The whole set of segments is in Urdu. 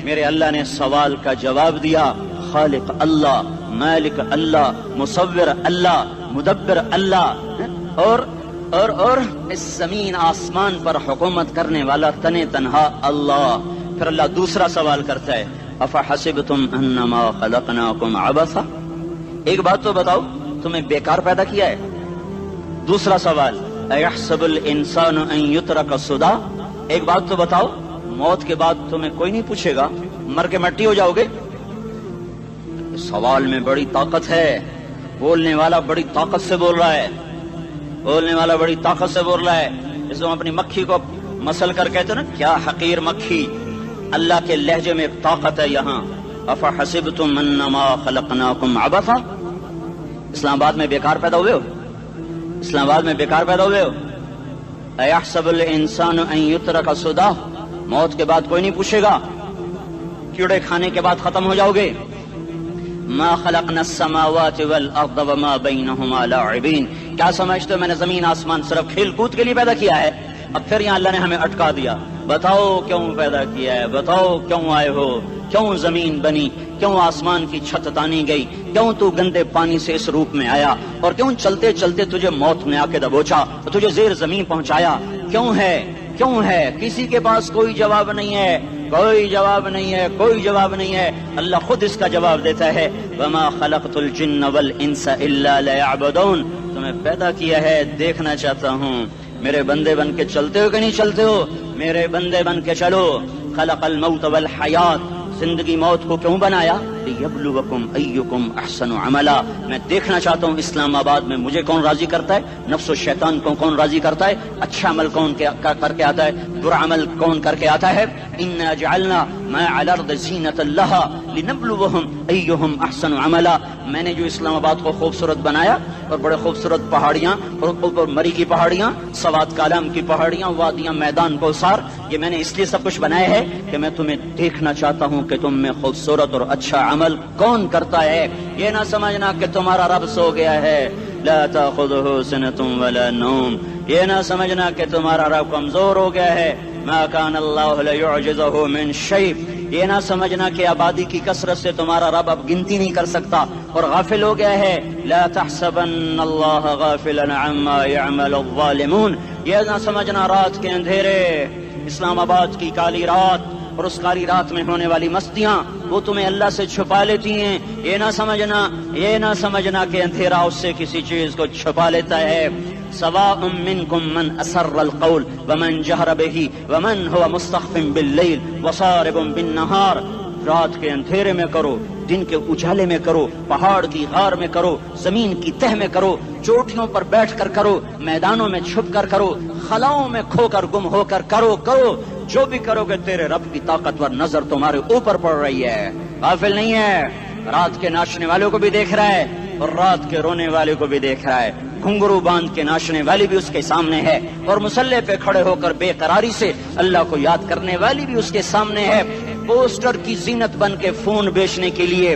میرے اللہ نے سوال کا جواب دیا، خالق اللہ، مالک اللہ، مصور اللہ، مدبر اللہ، اور اس زمین آسمان پر حکومت کرنے والا تنے تنہا اللہ۔ پھر اللہ دوسرا سوال کرتا ہے، افحسبتم انما خلقناکم عبثا، ایک بات تو بتاؤ تمہیں بیکار پیدا کیا ہے؟ دوسرا سوال، ایحسب الانسان ان یترک سدی، ایک بات تو بتاؤ موت کے بعد تمہیں کوئی نہیں پوچھے گا، مر کے مٹی ہو جاؤ گے؟ سوال میں بڑی طاقت ہے، بولنے والا بڑی طاقت سے بول رہا ہے، بولنے والا بڑی طاقت سے بول رہا ہے۔ جس کو اپنی مکھی کو مسل کر کہتے نا کیا حقیر مکھی، اللہ کے لہجے میں ایک طاقت ہے یہاں۔ افحسبتم انما خلقناکم عبثا، اسلام آباد میں بیکار پیدا ہوئے ہو؟ اسلام آباد میں بیکار پیدا ہوئے ہو؟ ایحسب الانسان ان یترک سدی، موت کے بعد کوئی نہیں پوچھے گا، کیڑے کھانے کے بعد ختم ہو جاؤ گے۔ ما خلقنا السماوات والارض وما بینہما لاعبین، کیا سمجھتے ہو میں نے زمین آسمان صرف کھیل کود کے لیے پیدا کیا ہے؟ اب پھر یہاں اللہ نے ہمیں اٹکا دیا، بتاؤ کیوں پیدا کیا ہے، بتاؤ کیوں آئے ہو، کیوں زمین بنی، کیوں آسمان کی چھت تانی گئی، کیوں تو گندے پانی سے اس روپ میں آیا، اور کیوں چلتے چلتے تجھے موت نے آ کے دبوچا، تجھے زیر زمین پہنچایا، کیوں ہے، کیوں ہے؟ کسی کے پاس کوئی جواب نہیں ہے، کوئی جواب نہیں ہے، کوئی جواب نہیں ہے، اللہ خود اس کا جواب دیتا ہے، وما خلقت الجن والانس الا لیعبدون، تمہیں پیدا کیا ہے دیکھنا چاہتا ہوں میرے بندے بن کے چلتے ہو کہ نہیں چلتے ہو، میرے بندے بن کے چلو۔ خلق الموت والحیات، زندگی موت کو کیوں بنایا؟ لیبلوکم ایکم احسن عملا، میں دیکھنا چاہتا ہوں اسلام آباد میں مجھے کون راضی کرتا ہے، نفس و شیطان کو کون راضی کرتا ہے، اچھا عمل کون کر کے آتا ہے، برا عمل کون کر کے آتا ہے۔ انا جعلنا ما علی الارض زینۃ لہا لنبلوہم ایہم احسن عملا، میں نے جو اسلام آباد کو خوبصورت بنایا، اور بڑے خوبصورت پہاڑیاں، اور اوپر مری کی پہاڑیاں، سوات کالام کی پہاڑیاں، وادیاں، میدان کوثر، یہ میں نے اس لیے سب کچھ بنایا ہے کہ میں تمہیں دیکھنا چاہتا ہوں کہ تم میں خوبصورت اور اچھا عمل کون کرتا ہے۔ یہ نہ سمجھنا کہ تمہارا رب سو گیا ہے، لا تاخذہ سنۃ ولا نوم، یہ نہ سمجھنا کہ تمہارا رب کمزور ہو گیا ہے، ما کان اللہ لیعجزہ من شیء، یہ نہ سمجھنا کہ آبادی کی کثرت سے تمہارا رب اب گنتی نہیں کر سکتا اور غافل ہو گیا ہے، لا تحسبن اللہ غافلا عما يعمل الظالمون، یہ نہ سمجھنا رات کے اندھیرے، اسلام آباد کی کالی رات اور اس کالی رات میں ہونے والی مستیاں وہ تمہیں اللہ سے چھپا لیتی ہیں، یہ نہ سمجھنا کہ اندھیرا اس سے کسی چیز کو چھپا لیتا ہے۔ سواء منکم من اسر القول ومن جہر بہ ومن هو مستخف باللیل وصارب بالنہار، رات کے اندھیرے میں کرو، دن کے اجالے میں کرو، پہاڑ کی غار میں کرو، زمین کی تہ میں کرو، چوٹیوں پر بیٹھ کر کرو، میدانوں میں چھپ کر کرو، خلاؤں میں کھو کر گم ہو کر کرو، جو بھی کرو گے تیرے رب کی طاقتور نظر تمہارے اوپر پڑ رہی ہے، غافل نہیں ہے، رات کے ناچنے والوں کو بھی دیکھ رہا ہے اور رات کے رونے والے کو بھی دیکھ رہا ہے، گھنگرو باندھ کے ناچنے والی بھی اس کے سامنے ہے، اور مسلح پہ کھڑے ہو کر بے قراری سے اللہ کو یاد کرنے والی بھی اس کے سامنے ہے، پوسٹر کی زینت بن کے فون بیچنے کے لیے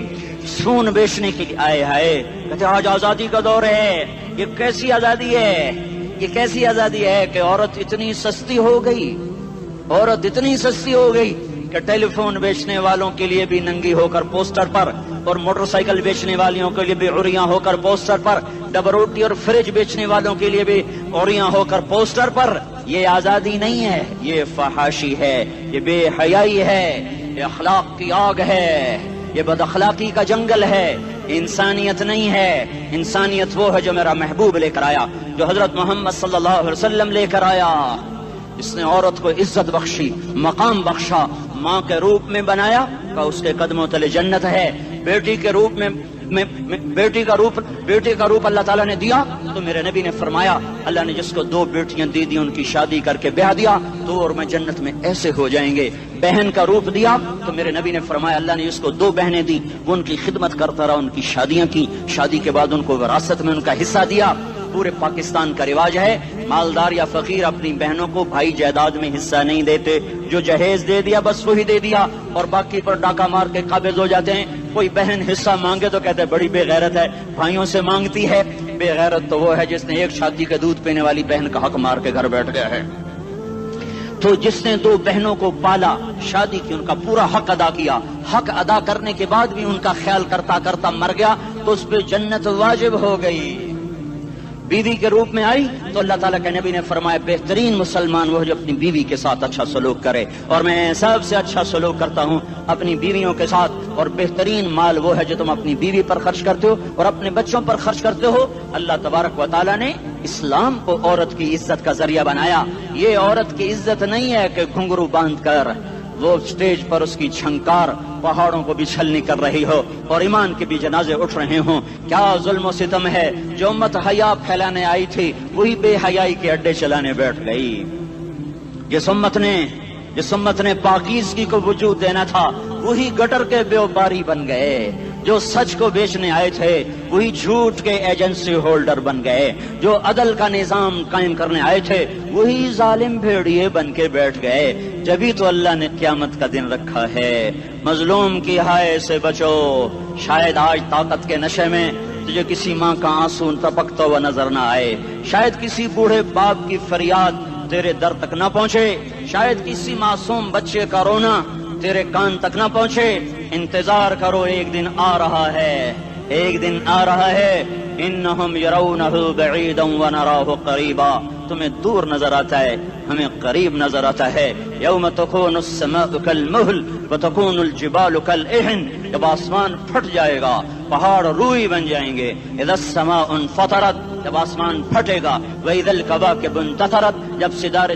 آئے ہائے کہتے آج آزادی کا دور ہے، یہ کیسی آزادی ہے، یہ کیسی آزادی ہے کہ عورت اتنی سستی ہو گئی کہ ٹیلی فون بیچنے والوں کے لیے بھی ننگی ہو کر پوسٹر پر، اور موٹر سائیکل بیچنے والوں کے لیے بھی عریاں ہو کر پوسٹر پر، ڈبل روٹی اور فریج بیچنے والوں کے لیے بھی عریاں ہو کر پوسٹر پر۔ یہ آزادی نہیں ہے، یہ فحاشی ہے، یہ بے حیائی ہے، یہ اخلاق کی آگ ہے، یہ بد اخلاقی کا جنگل ہے، انسانیت نہیں ہے۔ انسانیت وہ ہے جو میرا محبوب لے کر آیا، جو حضرت محمد صلی اللہ علیہ وسلم لے کر آیا، اس نے عورت کو عزت بخشی، مقام بخشا، ماں کے روپ میں بنایا کہ اس کے قدموں تلے جنت ہے، بیٹی کے روپ میں بیٹی کا روپ اللہ تعالیٰ نے دیا تو میرے نبی نے فرمایا اللہ نے جس کو 2 بیٹیاں دی ان کی شادی کر کے بیاہ دیا تو اور میں جنت میں ایسے ہو جائیں گے۔ بہن کا روپ دیا تو میرے نبی نے فرمایا اللہ نے جس کو 2 بہنیں دی وہ ان کی خدمت کرتا رہا، ان کی شادیاں کی، شادی کے بعد ان کو وراثت میں ان کا حصہ دیا۔ پورے پاکستان کا رواج ہے مالدار یا فقیر اپنی بہنوں کو بھائی جائیداد میں حصہ نہیں دیتے، جو جہیز دے دیا بس وہی دے دیا اور باقی پر ڈاکہ مار کے قابض ہو جاتے ہیں۔ کوئی بہن حصہ مانگے تو کہتے ہیں بڑی بے غیرت ہے، بھائیوں سے مانگتی ہے۔ بے غیرت تو وہ ہے جس نے ایک چھاتی کے دودھ پینے والی بہن کا حق مار کے گھر بیٹھ گیا ہے۔ تو جس نے دو بہنوں کو پالا، شادی کی، ان کا پورا حق ادا کیا، حق ادا کرنے کے بعد بھی ان کا خیال کرتا کرتا مر گیا تو اس پہ جنت واجب ہو گئی۔ بیوی کے روپ میں آئی تو اللہ تعالیٰ کے نبی نے فرمایا بہترین مسلمان وہ جو اپنی بیوی کے ساتھ اچھا سلوک کرے، اور میں سب سے اچھا سلوک کرتا ہوں اپنی بیویوں کے ساتھ، اور بہترین مال وہ ہے جو تم اپنی بیوی پر خرچ کرتے ہو اور اپنے بچوں پر خرچ کرتے ہو۔ اللہ تبارک و تعالیٰ نے اسلام کو عورت کی عزت کا ذریعہ بنایا۔ یہ عورت کی عزت نہیں ہے کہ گھنگرو باندھ کر وہ سٹیج پر اس کی چھنکار پہاڑوں کو بھی چھلنی کر رہی ہو اور ایمان کے بھی جنازے اٹھ رہے ہوں۔ کیا ظلم و ستم ہے، جو امت حیا پھیلانے آئی تھی وہی بے حیائی کے اڈے چلانے بیٹھ گئی۔ جس امت نے پاکیزگی کو وجود دینا تھا وہی گٹر کے بیوپاری بن گئے، جو سچ کو بیچنے آئے تھے وہی جھوٹ کے ایجنسی ہولڈر بن گئے، جو عدل کا نظام قائم کرنے آئے تھے وہی ظالم بھیڑیے بن کے بیٹھ گئے۔ جبھی تو اللہ نے قیامت کا دن رکھا ہے۔ مظلوم کی ہائے سے بچو، شاید آج طاقت کے نشے میں تجھے کسی ماں کا آنسو ٹپکتا ہوا نظر نہ آئے، شاید کسی بوڑھے باپ کی فریاد تیرے در تک نہ پہنچے، شاید کسی معصوم بچے کا رونا تیرے کان تک نہ پہنچے۔ انتظار کرو، ایک دن آ رہا ہے، ایک دن آ رہا ہے۔ انہم یرونہ بعیدا ونراہ قریبا، تمہیں دور نظر آتا ہے، ہمیں قریب نظر آتا ہے۔ یوم تکون السماء کالمہل وتکون الجبال کالعہن، جب آسمان پھٹ جائے گا پہاڑ روئی بن جائیں گے۔ اذا السماء انفطرت، جب آسمان پھٹے گا۔ واذا الکواکب انتثرت، جب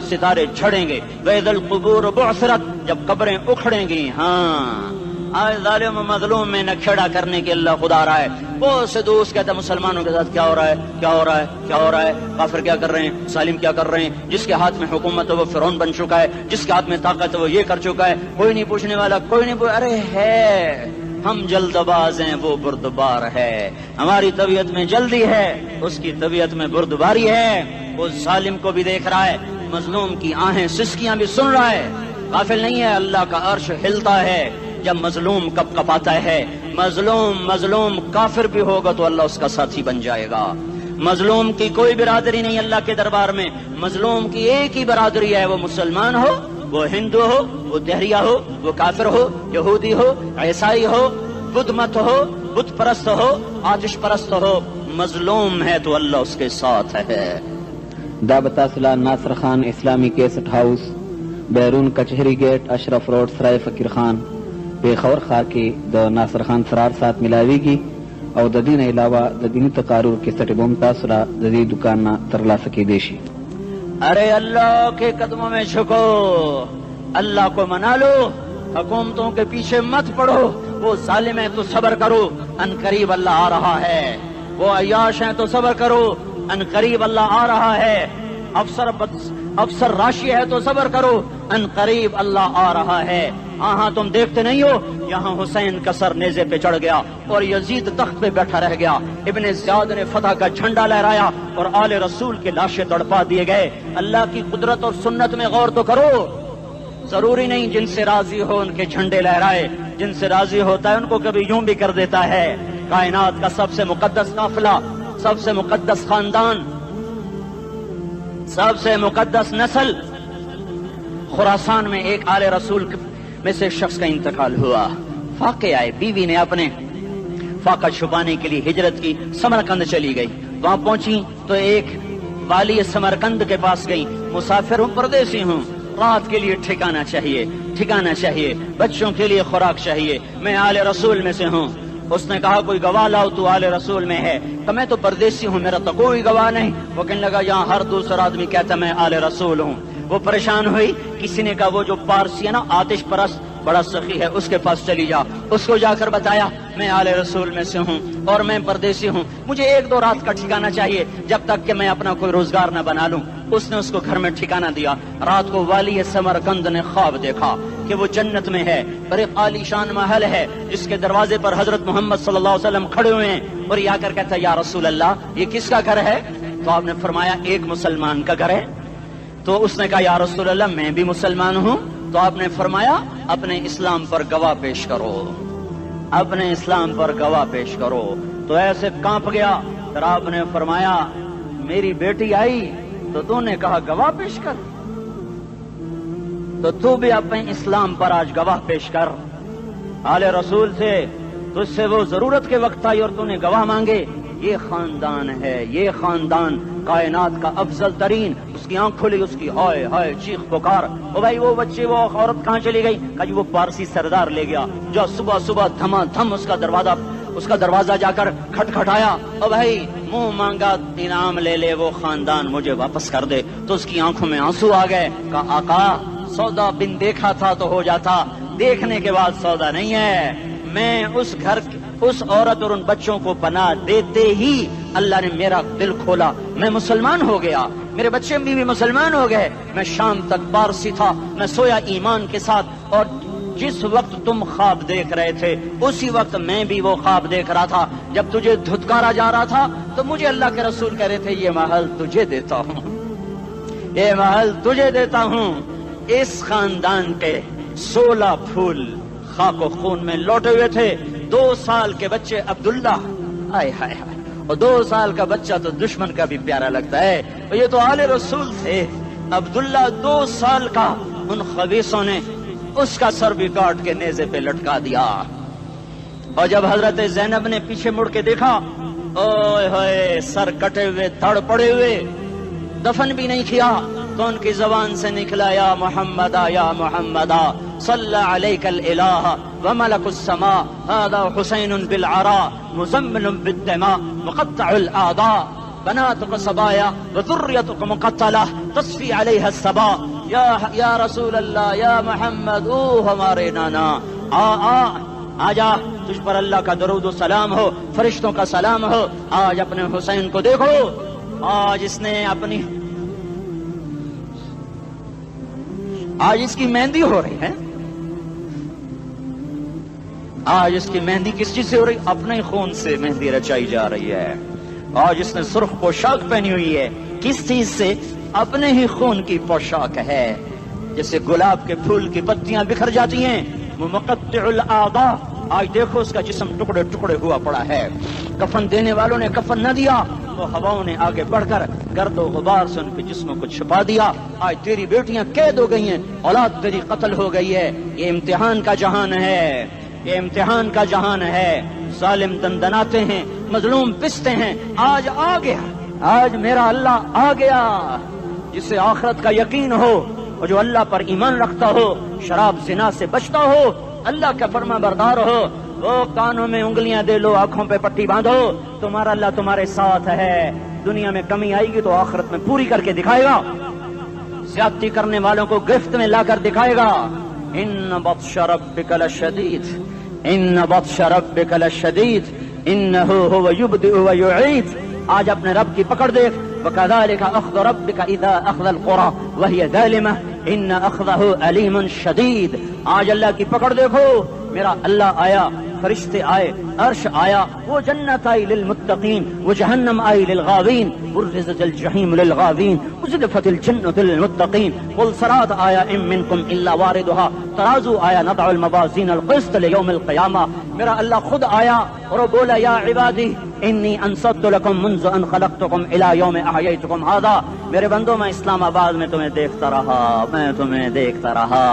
ستارے جھڑیں گے۔ واذا القبور بعثرت، جب قبریں اکھڑیں گی۔ ہاں آج ظالم و مظلوم میں نہ کھیڑا کرنے کے اللہ خدا رہا ہے۔ بہت سے دوست کہتے ہیں مسلمانوں کے ساتھ کیا ہو رہا ہے، کیا ہو رہا ہے، کیا ہو رہا ہے، کافر کیا کر رہے ہیں، ظالم کیا کر رہے ہیں، جس کے ہاتھ میں حکومت ہے وہ فرعون بن چکا ہے، جس کے ہاتھ میں طاقت ہے وہ یہ کر چکا ہے، کوئی نہیں پوچھنے والا، کوئی نہیں ارے ہے، ہم جلد باز ہیں وہ بردبار ہے، ہماری طبیعت میں جلدی ہے اس کی طبیعت میں بردباری ہے۔ وہ ظالم کو بھی دیکھ رہا ہے، مظلوم کی آہیں سسکیاں بھی سن رہا ہے، غافل نہیں ہے۔ اللہ کا عرش ہلتا ہے جب مظلوم کپ کپاتا ہے۔ مظلوم کافر بھی ہوگا تو اللہ اس کا ساتھی بن جائے گا۔ مظلوم کی کوئی برادری نہیں اللہ کے دربار میں، مظلوم کی ایک ہی برادری ہے، وہ مسلمان ہو، وہ ہندو ہو، وہ دہریہ ہو، وہ کافر ہو، یہودی ہو، عیسائی ہو، بدھ مت ہو، بت پرست ہو، آتش پرست ہو، مظلوم ہے تو اللہ اس کے ساتھ ہے۔ دا بتاصلہ ناصر خان اسلامی کیسٹ ہاؤس، بیرون کچہری گیٹ، اشرف روڈ، سرائے فقیر خان، پیښور ښار کې د ناصر خان سرار سات ملاویږي او د دې نه علاوه د دیني تقارر کیسټ بم تاسو را د دې دکان نه ترلاسه کیدی شي۔ ارے اللہ کے قدموں میں جھکو، اللہ کو منا لو، حکومتوں کے پیچھے مت پڑو۔ وہ ظالم ہیں تو صبر کرو، ان قریب اللہ آ رہا ہے۔ وہ عیاش ہیں تو صبر کرو، ان قریب اللہ آ رہا ہے۔ افسر راشی ہے تو صبر کرو، ان قریب اللہ آ رہا ہے۔ ہاں تم دیکھتے نہیں ہو، یہاں حسین کا سر نیزے پہ چڑھ گیا اور یزید تخت پہ بیٹھا رہ گیا، ابن زیاد نے فتح کا جھنڈا لہرایا اور آل رسول کے لاشیں تڑپا دیے گئے۔ اللہ کی قدرت اور سنت میں غور تو کرو۔ ضروری نہیں جن سے راضی ہو ان کے جھنڈے لہرائے، جن سے راضی ہوتا ہے ان کو کبھی یوں بھی کر دیتا ہے۔ کائنات کا سب سے مقدس قافلہ، سب سے مقدس خاندان، سب سے مقدس نسل، خراسان میں ایک آل رسول میں سے شخص کا انتقال ہوا۔ فاقے آئے، بیوی نے اپنے فاقہ چھپانے کے لیے ہجرت کی، سمرقند چلی گئی۔ وہاں پہنچی تو ایک والی سمرقند کے پاس گئی، مسافر ہوں، پردیسی ہوں، رات کے لیے ٹھکانا چاہیے، بچوں کے لیے خوراک چاہیے، میں آل رسول میں سے ہوں۔ اس نے کہا کوئی گواہ لاؤ، تو آل رسول میں ہے؟ تو میں تو پردیسی ہوں، میرا تو کوئی گواہ نہیں۔ وہ کہنے لگا یہاں ہر دوسرا آدمی کہتا میں آل رسول ہوں۔ وہ پریشان ہوئی، کسی نے کہا وہ جو پارسی ہے نا آتش پرست بڑا سخی ہے، اس کے پاس چلی جا۔ اس کو جا کر بتایا میں آل رسول میں سے ہوں اور میں پردیسی ہوں، مجھے 1-2 رات کا ٹھکانہ چاہیے جب تک کہ میں اپنا کوئی روزگار نہ بنا لوں۔ اس نے اس کو گھر میں ٹھکانہ دیا۔ رات کو والی سمرقند نے خواب دیکھا کہ وہ جنت میں ہے، بڑے عالی شان محل ہے جس کے دروازے پر حضرت محمد صلی اللہ علیہ وسلم کھڑے ہوئے ہیں، اور یہ آ کر کہتا ہے یا رسول اللہ یہ کس کا گھر ہے؟ تو آپ نے فرمایا ایک مسلمان کا گھر ہے۔ تو اس نے کہا یا رسول اللہ میں بھی مسلمان ہوں۔ تو آپ نے فرمایا اپنے اسلام پر گواہ پیش کرو، اپنے اسلام پر گواہ پیش کرو۔ تو ایسے کانپ گیا، پھر آپ نے فرمایا میری بیٹی آئی تو نے کہا گواہ پیش کر، تو تو بھی اپنے اسلام پر آج گواہ پیش کر. آل رسول سے تجھ سے وہ ضرورت کے وقت آئی اور تو نے گواہ مانگے. یہ خاندان ہے، یہ خاندان کائنات کا افضل ترین. اس کی آنکھ کھلی، اس کی ہائے ہائے چیخ پکار. او بھائی وہ بچے، وہ عورت کہاں چلی گئی؟ کہ جی وہ پارسی سردار لے گیا جو صبح صبح دھما دھم اس کا دروازہ جا کر کھٹکھٹایا. او بھائی منہ مانگا انعام لے لے، وہ خاندان مجھے واپس کر دے. تو اس کی آنکھوں میں آنسو آ گئے. کہا آقا سودا بن دیکھا تھا تو ہو جاتا، دیکھنے کے بعد سودا نہیں ہے. میں اس گھر اس عورت اور ان بچوں کو پناہ دیتے ہی اللہ نے میرا دل کھولا، میں مسلمان ہو گیا، میرے بچے بھی مسلمان ہو گئے. میں شام تک پارسی تھا، میں سویا ایمان کے ساتھ، اور جس وقت تم خواب دیکھ رہے تھے اسی وقت میں بھی وہ خواب دیکھ رہا تھا. جب تجھے دھتکارا جا رہا تھا تو مجھے اللہ کے رسول کہہ رہے تھے یہ محل تجھے دیتا ہوں، یہ محل تجھے دیتا ہوں. اس خاندان کے 16 پھول خاک و خون میں لوٹے ہوئے تھے. 2 سال کے بچے عبداللہ، ہائے ہائے ہائے، اور 2 سال کا بچہ تو دشمن کا بھی پیارا لگتا ہے. اور یہ تو آل رسول تھے. عبداللہ 2 سال کا، ان خبیثوں نے اس کا سر بھی کاٹ کے نیزے پہ لٹکا دیا. اور جب حضرت زینب نے پیچھے مڑ کے دیکھا، اوئے ہوئے سر کٹے ہوئے، دھڑ پڑے ہوئے، دفن بھی نہیں کیا، تو ان کی زبان سے نکلا یا محمد یا محمد صلی علیک الالہ وملک السماء هذا حسین بالعراء مزمل بالدماء مقطع الاعضاء بناتك صبايا وذريتك مقتلہ تصفی علیہ الصبا. یا رسول اللہ، یا محمد، او ہمارے نانا، آ جا، تجھ پر اللہ کا درود و سلام ہو، فرشتوں کا سلام ہو. آج اپنے حسین کو دیکھو، آج اس نے آج اس کی مہندی ہو رہی ہے. آج اس کی مہندی کس چیز سے ہو رہی؟ اپنے خون سے مہندی رچائی جا رہی ہے. آج اس نے سرخ پوشاک پہنی ہوئی ہے، کس چیز سے؟ اپنے ہی خون کی پوشاک ہے. جیسے گلاب کے پھول کی پتیاں بکھر جاتی ہیں، وہ مقطع الاعضاء. آج دیکھو اس کا جسم ٹکڑے ٹکڑے ہوا پڑا ہے. کفن دینے والوں نے کفن نہ دیا تو ہواؤں نے آگے بڑھ کر گرد و غبار سے ان کے جسموں کو چھپا دیا. آج تیری بیٹیاں قید ہو گئی ہیں، اولاد تیری قتل ہو گئی ہے. یہ امتحان کا جہان ہے، یہ امتحان کا جہان ہے. ظالم دندناتے ہیں، مظلوم پستے ہیں. آج آ گیا، آج میرا اللہ آ گیا. جسے آخرت کا یقین ہو اور جو اللہ پر ایمان رکھتا ہو، شراب زنا سے بچتا ہو، اللہ کا فرما بردار ہو، وہ کانوں میں انگلیاں دے لو، آنکھوں پہ پٹی باندھو، تمہارا اللہ تمہارے ساتھ ہے. دنیا میں کمی آئے گی تو آخرت میں پوری کر کے دکھائے گا. زیادتی کرنے والوں کو گرفت میں لا کر دکھائے گا. ان بطش ربک لشدید، ان بطش ربک لشدید انہ هو یبدئ ویعید. آج اپنے رب کی پکڑ دیکھ. وکذالک اخذ ربک اذا اخذ القرى وهي ظالمہ ان اخذہ علیم شدید. آج اللہ کی پکڑ دیکھو. میرا اللہ آیا، فرشتے آئے، عرش آیا، وہ جنت آئی للمتقین، وہ جہنم آئی للغاوین، برزت الجحیم للغاوین، ازلفت الجنت للمتقین. قل صراط آیا ام منکم الا واردها، ترازو آیا نضع الموازین القسط لیوم القیامہ. میرا اللہ خود آیا اور بولا یا عبادی انی انصت لکم منذ ان خلقتکم الى یوم احییتکم هذا. میرے بندوں، میں اسلام آباد میں تمہیں دیکھتا رہا، میں تمہیں دیکھتا رہا.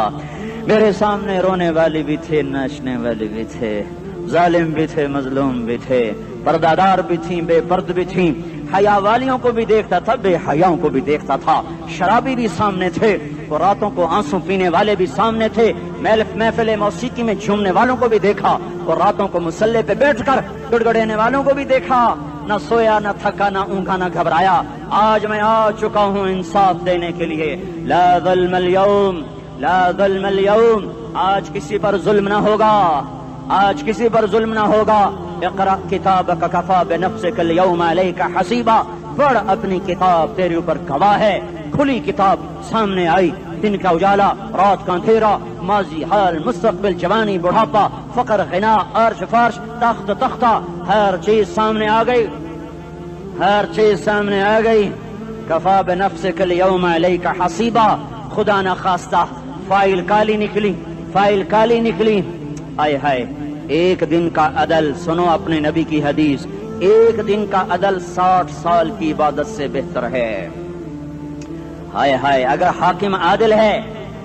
میرے سامنے رونے والی بھی تھے، ناچنے والی بھی تھے، ظالم بھی تھے، مظلوم بھی تھے، پردادار بھی تھیں، بے پرد بھی تھیں. حیا والیوں کو بھی دیکھتا تھا، بے حیاؤں کو بھی دیکھتا تھا. شرابی بھی سامنے تھے، اور راتوں کو آنسو پینے والے بھی سامنے تھے. محفل موسیقی میں جھومنے والوں کو بھی دیکھا، اور راتوں کو مسلح پہ بیٹھ کر گڑگڑانے والوں کو بھی دیکھا. نہ سویا، نہ تھکا، نہ اونگا، نہ گھبرایا. آج میں آ چکا ہوں انصاف دینے کے لیے. لا ظلم اليوم، لا ظلم اليوم. آج کسی پر ظلم نہ ہوگا، آج کسی پر ظلم نہ ہوگا. اقرأ کتابک کفا بنفسک اليوم علیک حسیبا. پڑھ، اپنی کتاب تیرے اوپر گواہ ہے. کھلی کتاب سامنے آئی. دن کا اجالا، رات کا اندھیرا، ماضی، حال، مستقبل، جوانی، بڑھاپا، فقر، غنا، عرش، فرش، تخت، تختہ، ہر چیز سامنے آ گئی، ہر چیز سامنے آ گئی. کفا بنفسک اليوم علیک حسیبا. خدا نہ خواستہ فائل کالی نکلی، فائل کالی نکلی. آئے ہائے، ایک دن کا عدل، سنو اپنے نبی کی حدیث، ایک دن کا عدل 60 سال کی عبادت سے بہتر ہے. ہائے ہائے، اگر حاکم عادل ہے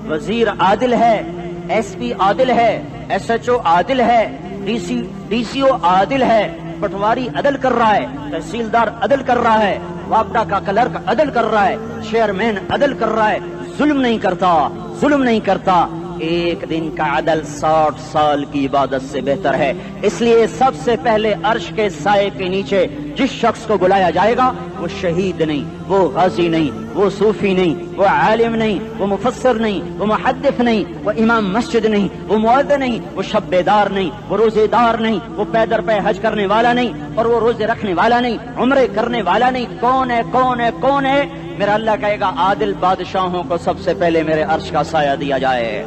وزیر عادل ہے، ایس پی عادل ہے، ایس ایچ او عادل ہے، ڈی سی او عادل ہے، پٹواری عدل کر رہا ہے، تحصیلدار عدل کر رہا ہے، وابڈا کا کلرک عدل کر رہا ہے، چیئرمین عدل کر رہا ہے، ظلم نہیں کرتا، ظلم نہیں کرتا. ایک دن کا عدل 60 سال کی عبادت سے بہتر ہے. اس لیے سب سے پہلے عرش کے سائے کے نیچے جس شخص کو بلایا جائے گا وہ شہید نہیں، وہ غازی نہیں، وہ صوفی نہیں، وہ عالم نہیں، وہ مفسر نہیں، وہ محدث نہیں، وہ امام مسجد نہیں، وہ مؤذن نہیں، وہ شب بیدار نہیں، وہ روزے دار نہیں، وہ پیدر پہ حج کرنے والا نہیں، اور وہ روزے رکھنے والا نہیں، عمرے کرنے والا نہیں. کون ہے کون ہے کون ہے؟ میرا اللہ کہے گا عادل بادشاہوں کو سب سے پہلے میرے عرش کا سایہ دیا جائے.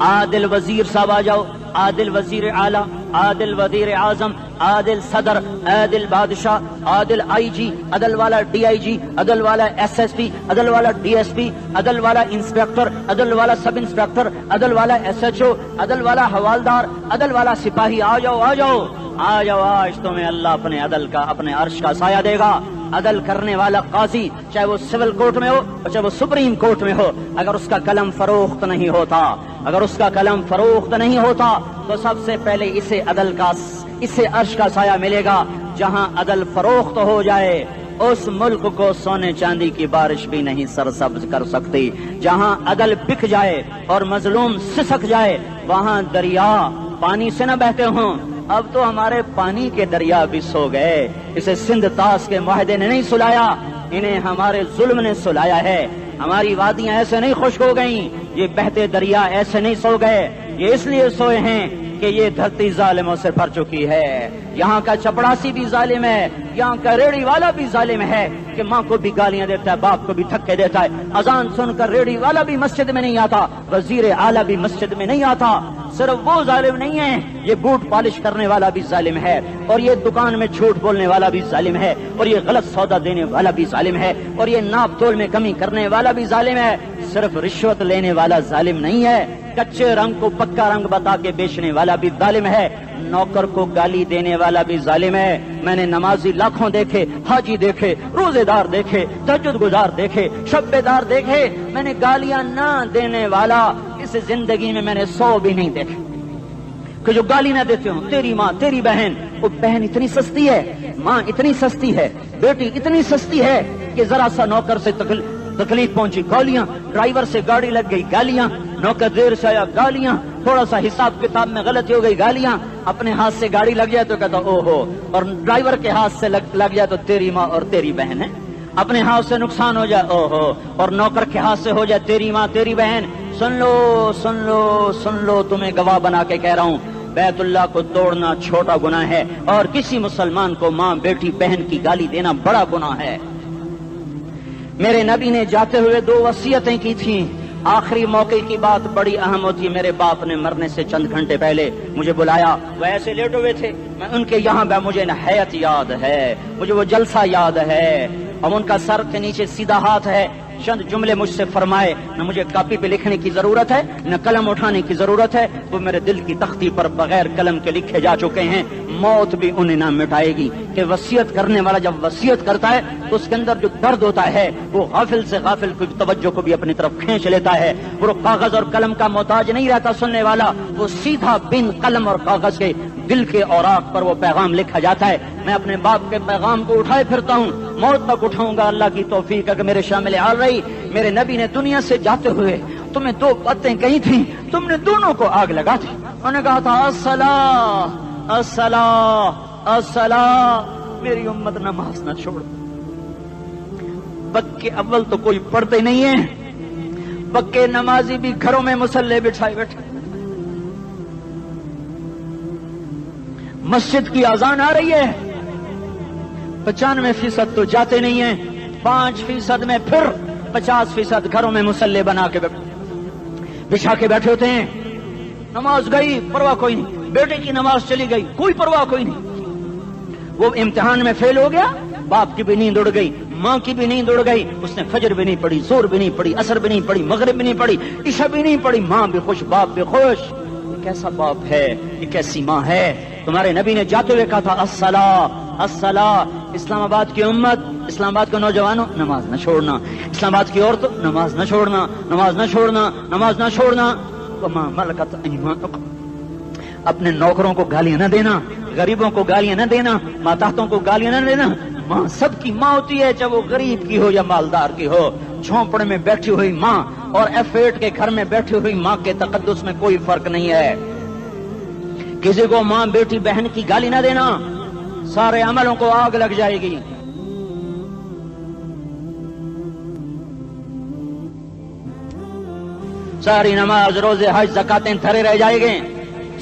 عادل وزیر صاحب آ جاؤ، عادل وزیر اعلیٰ، عادل وزیر اعظم، عادل صدر، عادل بادشاہ، عادل آئی جی، عدل والا ڈی آئی جی، عدل والا ایس ایس پی، عدل والا ڈی ایس پی، عدل والا انسپیکٹر، عدل والا سب انسپیکٹر، عدل والا ایس ایچ او، عدل والا حوالدار، عدل والا سپاہی. آ جاؤ آ جاؤ آ جاؤ، آج تمہیں اللہ اپنے عدل کا، اپنے عرش کا سایہ دے گا. عدل کرنے والا قاضی چاہے وہ سول کورٹ میں ہو چاہے وہ سپریم کورٹ میں ہو، اگر اس کا قلم فروخت نہیں ہوتا، اگر اس کا قلم فروخت نہیں ہوتا تو سب سے پہلے اسے عدل کا، اسے عرش کا سایہ ملے گا. جہاں عدل فروخت ہو جائے اس ملک کو سونے چاندی کی بارش بھی نہیں سرسبز کر سکتی. جہاں عدل بک جائے اور مظلوم سسک جائے وہاں دریا پانی سے نہ بہتے ہوں. اب تو ہمارے پانی کے دریا بھی سو گئے. اسے سندھ طاس کے معاہدے نے نہیں سلایا، انہیں ہمارے ظلم نے سلایا ہے. ہماری وادیاں ایسے نہیں خشک ہو گئیں، یہ بہتے دریا ایسے نہیں سو گئے. یہ اس لیے سوئے ہیں کہ یہ دھرتی ظالموں سے بھر چکی ہے. یہاں کا چپڑاسی بھی ظالم ہے، یہاں کا ریڑھی والا بھی ظالم ہے کہ ماں کو بھی گالیاں دیتا ہے، باپ کو بھی دھکے دیتا ہے. اذان سن کر ریڑھی والا بھی مسجد میں نہیں آتا، وزیر اعلیٰ بھی مسجد میں نہیں آتا. صرف وہ ظالم نہیں ہے، یہ بوٹ پالش کرنے والا بھی ظالم ہے، اور یہ دکان میں جھوٹ بولنے والا بھی ظالم ہے، اور یہ غلط سودا دینے والا بھی ظالم ہے، اور یہ ناپ تول میں کمی کرنے والا بھی ظالم ہے. صرف رشوت لینے والا ظالم نہیں ہے، کچے رنگ کو پکا رنگ بتا کے بیچنے والا بھی ظالم ہے، نوکر کو گالی دینے والا بھی ظالم ہے. میں نے نمازی لاکھوں دیکھے، حاجی دیکھے، روزے دار دیکھے، تہجد گزار دیکھے، شب بیدار دیکھے. میں نے گالیاں نہ دینے والا اس زندگی میں نے 100 بھی نہیں دیکھے کہ جو گالی نہ دیتے ہوں. تیری ماں، تیری بہن، وہ بہن اتنی سستی ہے، ماں اتنی سستی ہے، بیٹی اتنی سستی ہے کہ ذرا سا نوکر سے تکلیف پہنچی گالیاں، ڈرائیور سے گاڑی لگ گئی گالیاں، نوکر دیر سے آیا گالیاں، تھوڑا سا حساب کتاب میں غلطی ہو گئی گالیاں. اپنے ہاتھ سے گاڑی لگ جائے تو کہتا او ہو، اور ڈرائیور کے ہاتھ سے لگ جائے تو تیری ماں اور تیری بہن ہے. اپنے ہاتھ سے نقصان ہو جائے او ہو، اور نوکر کے ہاتھ سے ہو جائے تیری ماں تیری بہن. سن لو سن لو سن لو، تمہیں گواہ بنا کے کہہ رہا ہوں، بیت اللہ کو توڑنا چھوٹا گناہ ہے، اور کسی مسلمان کو ماں، بیٹی، بہن کی گالی دینا بڑا گناہ ہے. میرے نبی نے جاتے ہوئے 2 وصیتیں کی تھیں. آخری موقع کی بات بڑی اہم ہوتی ہے. میرے باپ نے مرنے سے چند گھنٹے پہلے مجھے بلایا، وہ ایسے لیٹے ہوئے تھے، میں ان کے یہاں مجھے حیات یاد ہے، مجھے وہ جلسہ یاد ہے، اور ان کا سر کے نیچے سیدھا ہاتھ ہے. چند جملے مجھ سے فرمائے، نہ مجھے کاپی پہ لکھنے کی ضرورت ہے نہ قلم اٹھانے کی ضرورت ہے، وہ میرے دل کی تختی پر بغیر قلم کے لکھے جا چکے ہیں. موت بھی انہیں نہ مٹائے گی کہ وصیت کرنے والا جب وصیت کرتا ہے تو اس کے اندر جو درد ہوتا ہے وہ غافل سے غافل کی توجہ کو بھی اپنی طرف کھینچ لیتا ہے. وہ کاغذ اور قلم کا محتاج نہیں رہتا سننے والا، وہ سیدھا بن قلم اور کاغذ کے دل کے اوراق پر وہ پیغام لکھا جاتا ہے. میں اپنے باپ کے پیغام کو اٹھائے پھرتا ہوں، موت تک اٹھاؤں گا. اللہ کی توفیق ہے کہ میرے شامل حال رہی. میرے نبی نے دنیا سے جاتے ہوئے تمہیں 2 باتیں کہی تھیں، تم نے دونوں کو آگ لگا دی. انہوں نے کہا تھا الصلاۃ الصلاۃ الصلاۃ، میری امت نماز نہ چھوڑ. پکے اول تو کوئی پڑھتے نہیں ہے، پکے نمازی بھی گھروں میں مصلے بٹھائے بیٹھے. مسجد کی اذان آ رہی ہے، 95% تو جاتے نہیں ہیں، 5% میں پھر 50% گھروں میں مصلے بنا کے بچھا کے بیٹھے ہوتے ہیں. نماز گئی پرواہ کوئی نہیں، بیٹے کی نماز چلی گئی کوئی پرواہ کوئی نہیں. وہ امتحان میں فیل ہو گیا، باپ کی بھی نیند اڑ گئی، ماں کی بھی نیند اڑ گئی، اس نے فجر بھی نہیں پڑھی، زور بھی نہیں پڑھی، عصر بھی نہیں پڑھی، مغرب بھی نہیں پڑھی، عشاء بھی نہیں پڑھی. ماں بھی خوش، باپ بھی خوش. یہ کیسا باپ ہے، یہ کیسی ماں ہے. تمہارے نبی نے جاتے ہوئے کہا تھا الصلاۃ الصلاۃ. اسلام آباد کی امت، اسلام آباد کے نوجوانوں، نماز نہ چھوڑنا. اسلام آباد کی عورتوں نماز نہ چھوڑنا، نماز نہ چھوڑنا، نماز نہ چھوڑنا، وما ملکت ایمانکم، اپنے نوکروں کو گالیاں نہ دینا، غریبوں کو گالیاں نہ دینا، ماتحتوں کو گالیاں نہ دینا۔ ماں سب کی ماں ہوتی ہے، چاہے وہ غریب کی ہو یا مالدار کی ہو۔ جھونپڑے میں بیٹھی ہوئی ماں اور F8 کے گھر میں بیٹھی ہوئی ماں کے تقدس میں کوئی فرق نہیں ہے۔ کسی کو ماں بیٹی بہن کی گالی نہ دینا، سارے عملوں کو آگ لگ جائے گی۔ ساری نماز روزے حج زکاتیں دھرے رہ جائیں گے،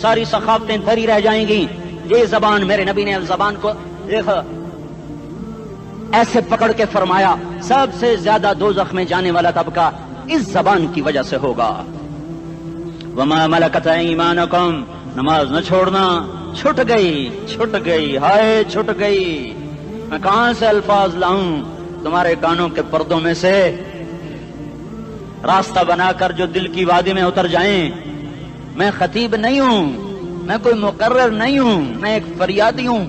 ساری ثقافتیں دھری رہ جائیں گی۔ یہ زبان میرے نبی نے زبان کو دیکھا ایسے پکڑ کے فرمایا سب سے زیادہ دوزخ میں جانے والا طبقہ اس زبان کی وجہ سے ہوگا۔ وما ملکت ایمانکم، نماز نہ چھوڑنا، چھٹ گئی، ہائے چھٹ گئی۔ میں کہاں سے الفاظ لاؤں تمہارے کانوں کے پردوں میں سے، راستہ بنا کر جو دل کی وادی میں اتر جائیں۔ میں خطیب نہیں ہوں، میں کوئی مقرر نہیں ہوں، میں ایک فریادی ہوں،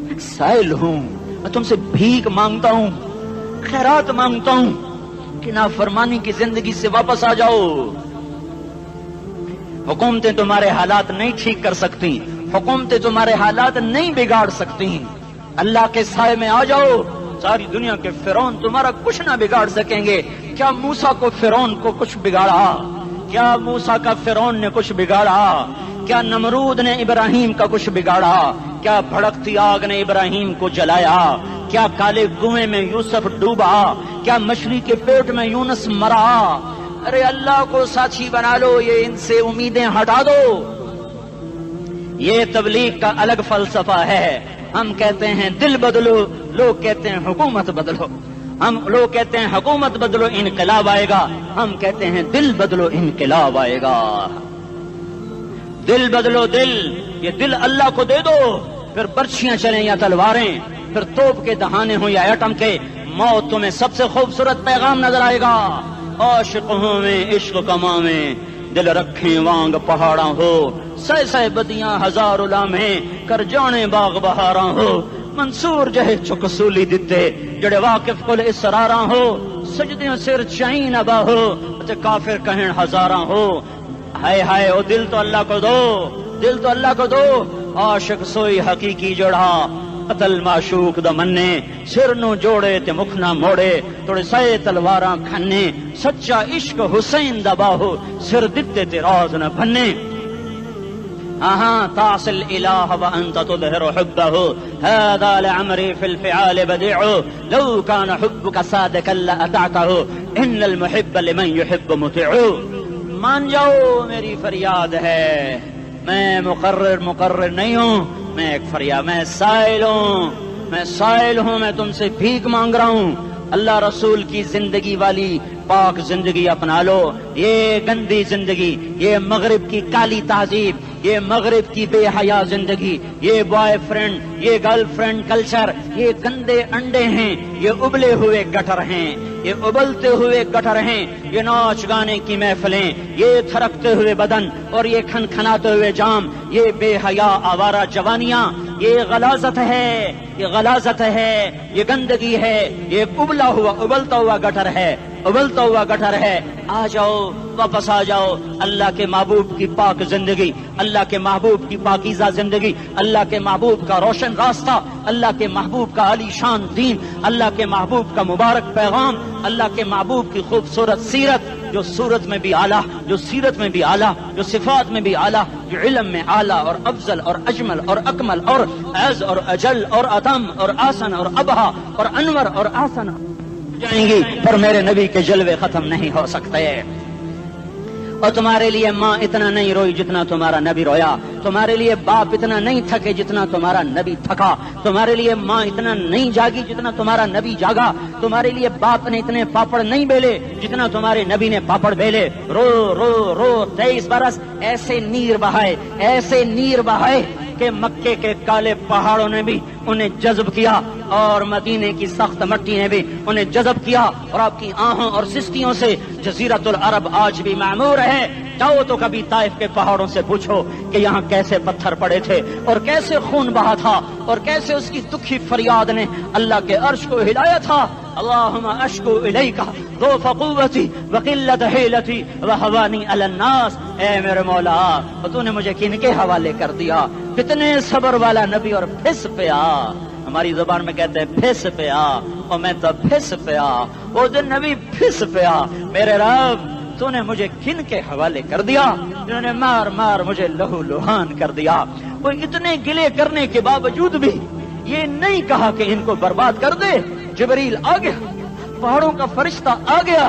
ایک سائل ہوں۔ میں تم سے بھیک مانگتا ہوں، خیرات مانگتا ہوں کہ نافرمانی کی زندگی سے واپس آ جاؤ۔ حکومتیں تمہارے حالات نہیں ٹھیک کر سکتی، حکومتیں تمہارے حالات نہیں بگاڑ سکتی۔ اللہ کے سائے میں آ جاؤ، ساری دنیا کے فرعون تمہارا کچھ نہ بگاڑ سکیں گے۔ کیا موسیٰ کو فرعون کو کچھ بگاڑا؟ کیا موسیٰ کا فرعون نے کچھ بگاڑا؟ کیا نمرود نے ابراہیم کا کچھ بگاڑا؟ کیا بھڑکتی آگ نے ابراہیم کو جلایا؟ کیا کالے کنویں میں یوسف ڈوبا؟ کیا مچھلی کے پیٹ میں یونس مرا؟ ارے اللہ کو ساتھی بنا لو، یہ ان سے امیدیں ہٹا دو۔ یہ تبلیغ کا الگ فلسفہ ہے۔ ہم کہتے ہیں دل بدلو، لوگ کہتے ہیں حکومت بدلو۔ لوگ کہتے ہیں حکومت بدلو انقلاب آئے گا، ہم کہتے ہیں دل بدلو انقلاب آئے گا۔ دل بدلو، دل، یہ دل اللہ کو دے دو، پھر برچیاں چلیں یا تلواریں، پھر توپ کے دہانے ہوں یا ایٹم کے، موت تمہیں سب سے خوبصورت پیغام نظر آئے گا۔ عاشق ہوں میں عشق کما میں، دل رکھیں وانگ پہاڑاں ہو، سہ بدیاں ہزار لامے کر جانے باغ بہاراں ہو۔ منصور جہے چکسولی دتے جڑے واقف کل اسراراں ہو، سجدیاں سر چائیں نبا ہو تے کافر کہیں ہزاراں ہو۔ ہائے ہائے او دل تو اللہ کو دو، دل تو اللہ کو دو۔ عاشق سوئی حقیقی جڑا، قتل معشوق دا مننے، سر نو جوڑے تے مکھ نہ موڑے، توڑے سائے تلواراں کھنے، سچا عشق حسین دا باہو، سر دتے تے راز نہ بھنے۔ تعصي الإله وأنت تظهر حبه، هذا لعمري في الفعال بديع، لو كان حبك صادقا لأطعته، إن المحب لمن يحب مطيع۔ مان جاؤ میری فریاد ہے، میں مقرر نہیں ہوں، میں ایک فریاد، میں سائل ہوں، میں تم سے بھیک مانگ رہا ہوں۔ اللہ رسول کی زندگی والی پاک زندگی اپنا لو۔ یہ گندی زندگی، یہ مغرب کی کالی تہذیب، یہ مغرب کی بے حیا زندگی، یہ بوائے فرینڈ، یہ گرل فرینڈ کلچر، یہ گندے انڈے ہیں، یہ ابلے ہوئے گٹر ہیں، یہ ابلتے ہوئے گٹر ہیں، یہ ناچ گانے کی محفلیں، یہ تھرکتے ہوئے بدن اور یہ کھنکھناتے ہوئے جام، یہ بے حیا آوارہ جوانیاں، یہ غلاظت ہے، یہ غلاظت ہے، یہ گندگی ہے، یہ ابلتا ہوا گٹر ہے، ابلتا ہوا گٹر ہے۔ آ جاؤ، واپس آ جاؤ، اللہ کے محبوب کی پاک زندگی، اللہ کے محبوب کی پاکیزہ زندگی، اللہ کے محبوب کا روشن راستہ، اللہ کے محبوب کا عالی شان دین، اللہ کے محبوب کا مبارک پیغام، اللہ کے محبوب کی خوبصورت سیرت، جو صورت میں بھی اعلیٰ، جو سیرت میں بھی اعلیٰ، جو صفات میں بھی اعلیٰ، جو علم میں اعلیٰ اور افضل اور اجمل اور اکمل اور اعز اور اجل اور اتم اور آسن اور ابہا اور انور اور آسن جائیں گی، پر میرے نبی کے جلوے ختم نہیں ہو سکتے۔ اور تمہارے لیے ماں اتنا نہیں روئی جتنا تمہارا نبی رویا، تمہارے لیے باپ اتنا نہیں تھکے جتنا تمہارا نبی تھکا، تمہارے لیے ماں اتنا نہیں جاگی جتنا تمہارا نبی جاگا، تمہارے لیے باپ نے اتنے پاپڑ نہیں بیلے جتنا تمہارے نبی نے پاپڑ بیلے۔ رو رو رو 23 برس ایسے نیر بہائے کہ مکے کے کالے پہاڑوں نے بھی انہیں جذب کیا اور مدینے کی سخت مٹی نے بھی انہیں جذب کیا، اور آپ کی آہوں اور سستیوں سے جزیرت العرب آج بھی معمور ہے۔ جاؤ تو کبھی طائف کے پہاڑوں سے پوچھو کہ یہاں کیسے پتھر پڑے تھے اور کیسے خون بہا تھا اور کیسے اس کی دکھی فریاد نے اللہ کے عرش کو ہلایا تھا۔ اللہم اشکو الیک ضعف قوتی وقلت حیلتی وہوانی علی الناس، اے میرے مولا تو نے مجھے کن کے حوالے کر دیا، کتنے صبر والا نبی اور پھس پیا، ہماری زبان میں کہتے ہیں پھس پیا، اور میں تو پھس پیا، وہ دن نبی پھس پیا، میرے رب تو نے مجھے کن کے حوالے کر دیا جنہوں نے مار مار مجھے لہو لہان کر دیا۔ وہ اتنے گلے کرنے کے باوجود بھی یہ نہیں کہا کہ ان کو برباد کر دے، جبریل آ گیا، پہاڑوں کا فرشتہ آ گیا،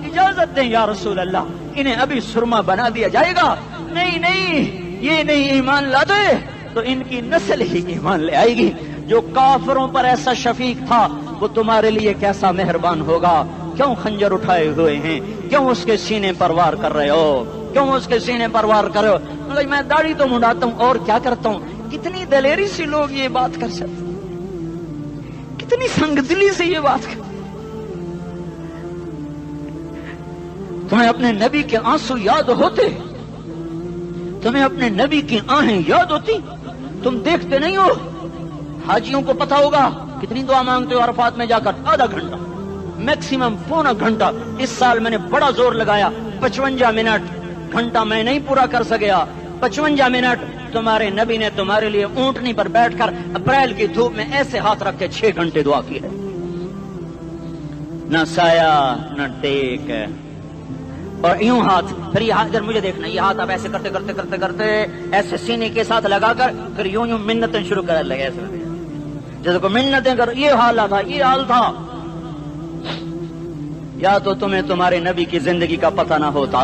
اجازت دیں یا رسول اللہ، انہیں ابھی سرما بنا دیا جائے گا، نہیں نہیں یہ نہیں ایمان لا دے تو ان کی نسل ہی ایمان لے آئے گی۔ جو کافروں پر ایسا شفیق تھا وہ تمہارے لیے کیسا مہربان ہوگا، کیوں خنجر اٹھائے ہوئے ہیں، کیوں اس کے سینے پر وار کر رہے ہو، کیوں اس کے سینے پر وار کر رہے ہو؟ میں داڑھی تو منڈاتا ہوں اور کیا کرتا ہوں۔ کتنی دلیری سے لوگ یہ بات کر سکتے، کتنی سنگدلی سے یہ بات کر۔ تمہیں اپنے نبی کے آنسو یاد ہوتے، تمہیں اپنے نبی کی آہیں یاد ہوتی، تم دیکھتے نہیں ہو؟ حاجیوں کو پتا ہوگا کتنی دعا مانگتے ہو عرفات میں جا کر، آدھا گھنٹہ میکسیمم پونا گھنٹہ۔ اس سال میں نے بڑا زور لگایا، 55 منٹ، گھنٹہ میں نہیں پورا کر سکیا، 55 منٹ تمہارے نبی نے تمہارے لیے اونٹنی پر بیٹھ کر اپریل کی دھوپ میں ایسے ہاتھ رکھ کے 6 گھنٹے دعا کی ہے، نہ سایہ نہ ٹیک، اور یوں ہاتھ، پھر یہ ہاتھ ادھر مجھے دیکھنا، یہ ہاتھ آپ ایسے کرتے کرتے کرتے کرتے ایسے سینے کے ساتھ لگا کر پھر یوں یوں منتیں شروع کرنے لگے، ایسے جیسے کو منتیں کر، یہ حال تھا، یہ حال تھا۔ یا تو تمہیں تمہارے نبی کی زندگی کا پتہ نہ ہوتا،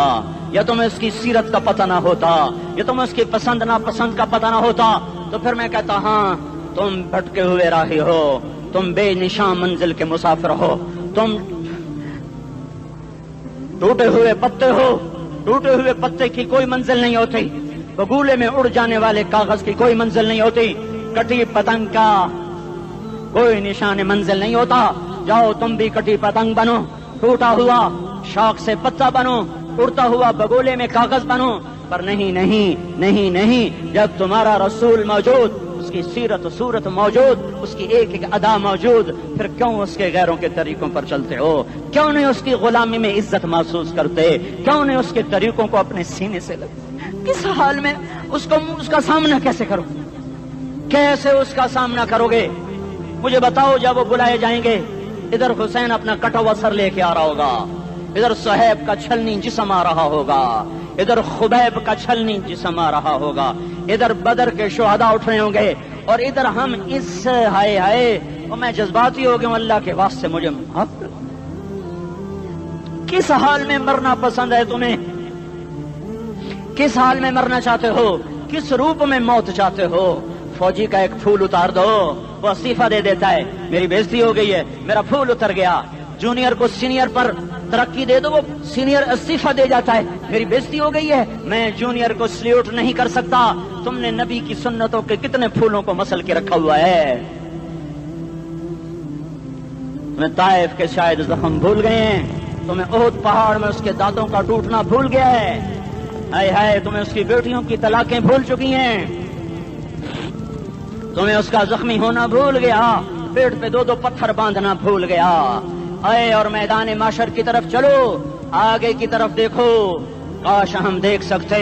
یا تمہیں اس کی سیرت کا پتہ نہ ہوتا، یا تمہیں اس کی پسند ناپسند کا پتہ نہ ہوتا، تو پھر میں کہتا ہاں تم بھٹکے ہوئے راہی ہو، تم بے نشان منزل کے مسافر ہو، تم ٹوٹے ہوئے پتے ہو، ٹوٹے ہوئے پتے کی کوئی منزل نہیں ہوتی، بگولے میں اڑ جانے والے کاغذ کی کوئی منزل نہیں ہوتی، کٹی پتنگ کا کوئی نشان منزل نہیں ہوتا۔ جاؤ تم بھی کٹی پتنگ بنو، ٹوٹا ہوا شاخ سے پتا بنو، اڑتا ہوا بگولے میں کاغذ بنو، پر نہیں نہیں نہیں نہیں، جب تمہارا رسول موجود، اس کی سیرت و صورت موجود، اس کی ایک ایک ادا موجود، پھر کیوں اس کے غیروں کے طریقوں پر چلتے ہو؟ کیوں نہیں اس کی غلامی میں عزت محسوس کرتے؟ کیوں نہیں اس کے طریقوں کو اپنے سینے سے لگتے؟ کس حال میں اس کا سامنا کیسے کرو، کیسے اس کا سامنا کرو گے؟ مجھے بتاؤ، جب وہ بلائے جائیں گے، ادھر حسین اپنا کٹا ہوا سر لے کے آ رہا ہوگا، ادھر صہیب کا چھلنی جسم آ رہا ہوگا، ادھر خبیب کا چھلنی جسم آ رہا ہوگا، ادھر بدر کے شہداء اٹھ رہے ہوں گے، اور ادھر ہم اس ہائے ہائے، اور میں جذباتی ہو گیا ہوں، اللہ کے واسطے مجھے معاف کر۔ کس حال میں مرنا پسند ہے تمہیں؟ کس حال میں مرنا چاہتے ہو؟ کس روپ میں موت چاہتے ہو؟ فوجی کا ایک پھول اتار دو، وہ استعفیٰ دے دیتا ہے، میری بےزتی ہو گئی ہے، میرا پھول اتر گیا۔ جونیئر کو سینئر پر ترقی دے دو، وہ سینئر استعفیٰ دے جاتا ہے، میری بےزتی ہو گئی ہے، میں جونیئر کو سلیوٹ نہیں کر سکتا۔ تم نے نبی کی سنتوں کے کتنے پھولوں کو مسل کے رکھا ہوا ہے؟ تمہیں طائف کے شاید زخم بھول گئے ہیں، تمہیں احد پہاڑ میں اس کے دانتوں کا ٹوٹنا بھول گیا ہے، ہائے ہائے تمہیں اس کی بیٹیوں کی طلاقیں بھول چکی ہیں، تمہیں اس کا زخمی ہونا بھول گیا، پیٹ پہ 2 پتھر باندھنا بھول گیا۔ آئے اور میدان معاشر کی طرف چلو، آگے کی طرف دیکھو، کاش ہم دیکھ سکتے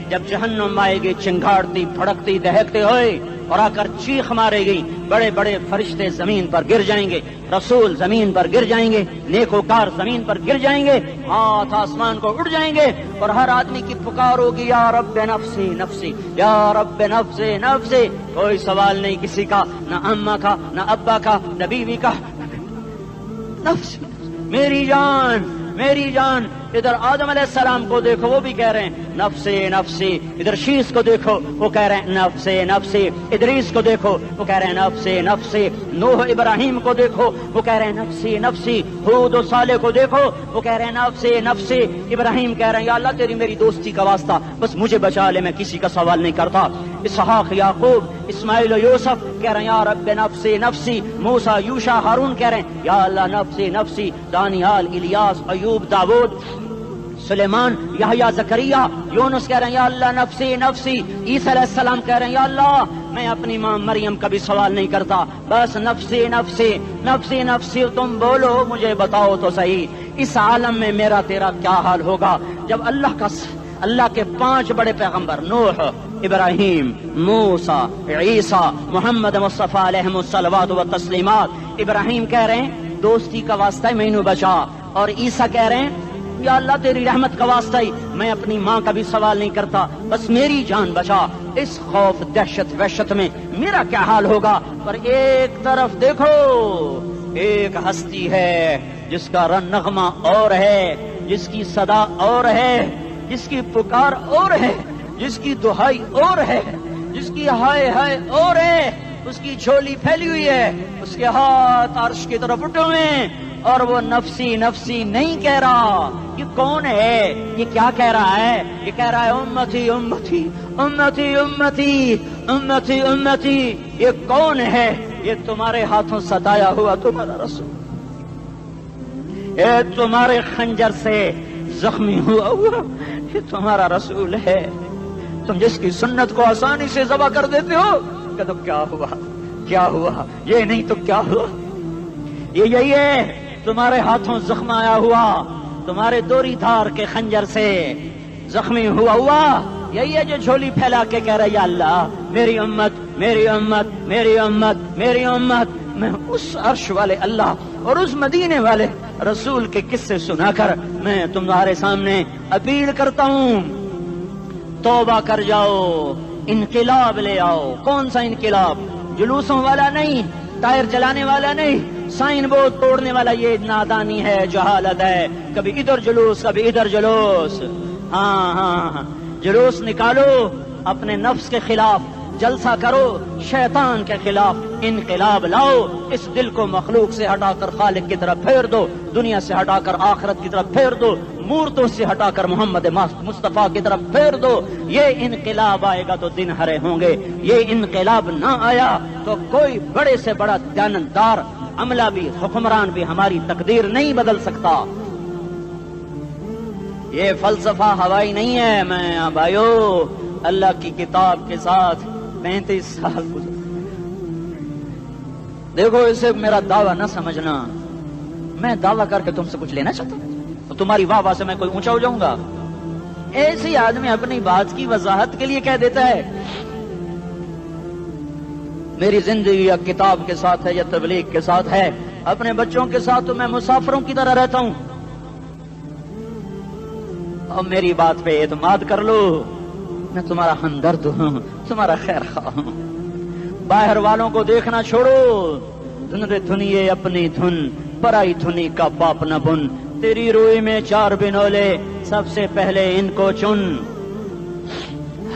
جب جہنم آئے گی چنگاڑتی بھڑکتی دہکتے ہوئے اور آ کر چیخ مارے گی، بڑے بڑے فرشتے زمین پر گر جائیں گے، رسول زمین پر گر جائیں گے، نیکوکار زمین پر گر جائیں گے، ہاتھ آسمان کو اڑ جائیں گے، اور ہر آدمی کی پکار ہوگی، یا رب نفسی نفسی، یا رب نفسی نفسی۔ کوئی سوال نہیں کسی کا، نہ اماں کا، نہ ابا کا، نہ بیوی کا، نفس، میری جان میری جان۔ ادھر آدم علیہ السلام کو دیکھو، وہ بھی کہہ رہے ہیں نفسی نفسی، ادھر شیس کو دیکھو، وہ کہہ رہے ہیں نفسی نفسی، ادریس کو دیکھو، وہ کہہ رہے ہیں نفسی نفسی، نوح ابراہیم کو دیکھو، وہ کہہ رہے ہیں نفسی نفسی، ہود و صالح کو دیکھو، وہ کہہ رہے ہیں نفسی نفسی۔ ابراہیم کہہ رہے ہیں یا اللہ تیری میری دوستی کا واسطہ، بس مجھے بچا لے، میں کسی کا سوال نہیں کرتا۔ اسحاق، یعقوب، اسماعیل و یوسف کہہ رہے ہیں یا رب نفسی نفسی۔ موسیٰ، یوشع، ہارون کہہ رہے ہیں یا اللہ نفسی نفسی۔ دانیال، الیاس، ایوب، داؤد، سلیمان، یحییٰ، زکریا، یونس کہہ رہے ہیں یا اللہ نفسی نفسی، عیسیٰ علیہ السلام کہہ رہے ہیں یا اللہ میں اپنی ماں مریم کا بھی سوال نہیں کرتا، بس نفسی نفسی نفسی نفسی، تم بولو مجھے بتاؤ تو صحیح اس عالم میں میرا تیرا کیا حال ہوگا جب اللہ کے 5 بڑے پیغمبر نوح، ابراہیم، موسیٰ، عیسیٰ، محمد مصطفیٰ علیہ الصلوات و تسلیمات، ابراہیم کہہ رہے ہیں دوستی کا واسطہ ہے مینوں بچا، اور عیسیٰ کہہ رہے ہیں یا اللہ تیری رحمت کا واسطہ ہی میں اپنی ماں کا بھی سوال نہیں کرتا، بس میری جان بچا، اس خوف دہشت وحشت میں میرا کیا حال ہوگا۔ پر ایک طرف دیکھو، ایک ہستی ہے جس کا نغمہ اور ہے، جس کی صدا اور ہے، جس کی پکار اور ہے، جس کی دہائی اور ہے، جس کی ہائے ہائے اور ہے، اس کی جھولی پھیلی ہوئی ہے، اس کے ہاتھ عرش کی طرف اٹھے ہوئے ہیں، اور وہ نفسی نفسی نہیں کہہ رہا۔ یہ کون ہے؟ یہ کیا کہہ رہا ہے؟ یہ کہہ رہا ہے امتی امتی امتی امتی امتی امتی۔ یہ کون ہے؟ یہ تمہارے ہاتھوں ستایا ہوا تمہارا رسول، یہ تمہارے خنجر سے زخمی ہوا یہ تمہارا رسول ہے۔ تم جس کی سنت کو آسانی سے ذبح کر دیتے ہو کہ تو کیا ہوا کیا ہوا، یہ نہیں تو کیا ہوا، یہ یہی ہے تمہارے ہاتھوں زخم آیا ہوا، تمہارے دوری دھار کے خنجر سے زخمی ہوا یہی ہے جو جھولی پھیلا کے کہہ رہا ہے یا اللہ میری امت میری امت میری امت میری امت۔ میں اس عرش والے اللہ اور اس مدینے والے رسول کے قصے سنا کر میں تمہارے سامنے اپیل کرتا ہوں، توبہ کر جاؤ، انقلاب لے آؤ۔ کون سا انقلاب؟ جلوسوں والا نہیں، ٹائر چلانے والا نہیں، سائن بورڈ توڑنے والا، یہ نادانی ہے، جہالت ہے، کبھی ادھر جلوس کبھی ادھر جلوس۔ ہاں جلوس نکالو، اپنے نفس کے خلاف جلسہ کرو، شیطان کے خلاف انقلاب لاؤ، اس دل کو مخلوق سے ہٹا کر خالق کی طرف پھیر دو، دنیا سے ہٹا کر آخرت کی طرف پھیر دو، مورتوں سے ہٹا کر محمد مصطفیٰ کی طرف پھیر دو۔ یہ انقلاب آئے گا تو دن ہرے ہوں گے، یہ انقلاب نہ آیا تو کوئی بڑے سے بڑا دیانتدار عملہ بھی، حکمران بھی ہماری تقدیر نہیں بدل سکتا۔ یہ فلسفہ ہوائی نہیں ہے۔ میں بھائیو اللہ کی کتاب کے ساتھ 35 سال گزر، دیکھو اسے میرا دعویٰ نہ سمجھنا، میں دعویٰ کر کے تم سے کچھ لینا چاہتا ہوں تو تمہاری واہ واہ سے میں کوئی اونچا ہو جاؤں گا؟ ایسی آدمی اپنی بات کی وضاحت کے لیے کہہ دیتا ہے میری زندگی یا کتاب کے ساتھ ہے یا تبلیغ کے ساتھ ہے، اپنے بچوں کے ساتھ تو میں مسافروں کی طرح رہتا ہوں، اور میری بات پہ اعتماد کر لو، میں تمہارا ہمدرد ہوں، تمہارا خیر خواہ ہوں۔ باہر والوں کو دیکھنا چھوڑو، دھن دھنیے اپنی دھن، پرائی دھنی کا پاپ نہ بن، تیری روئی میں 4 بنولے، سب سے پہلے ان کو چن۔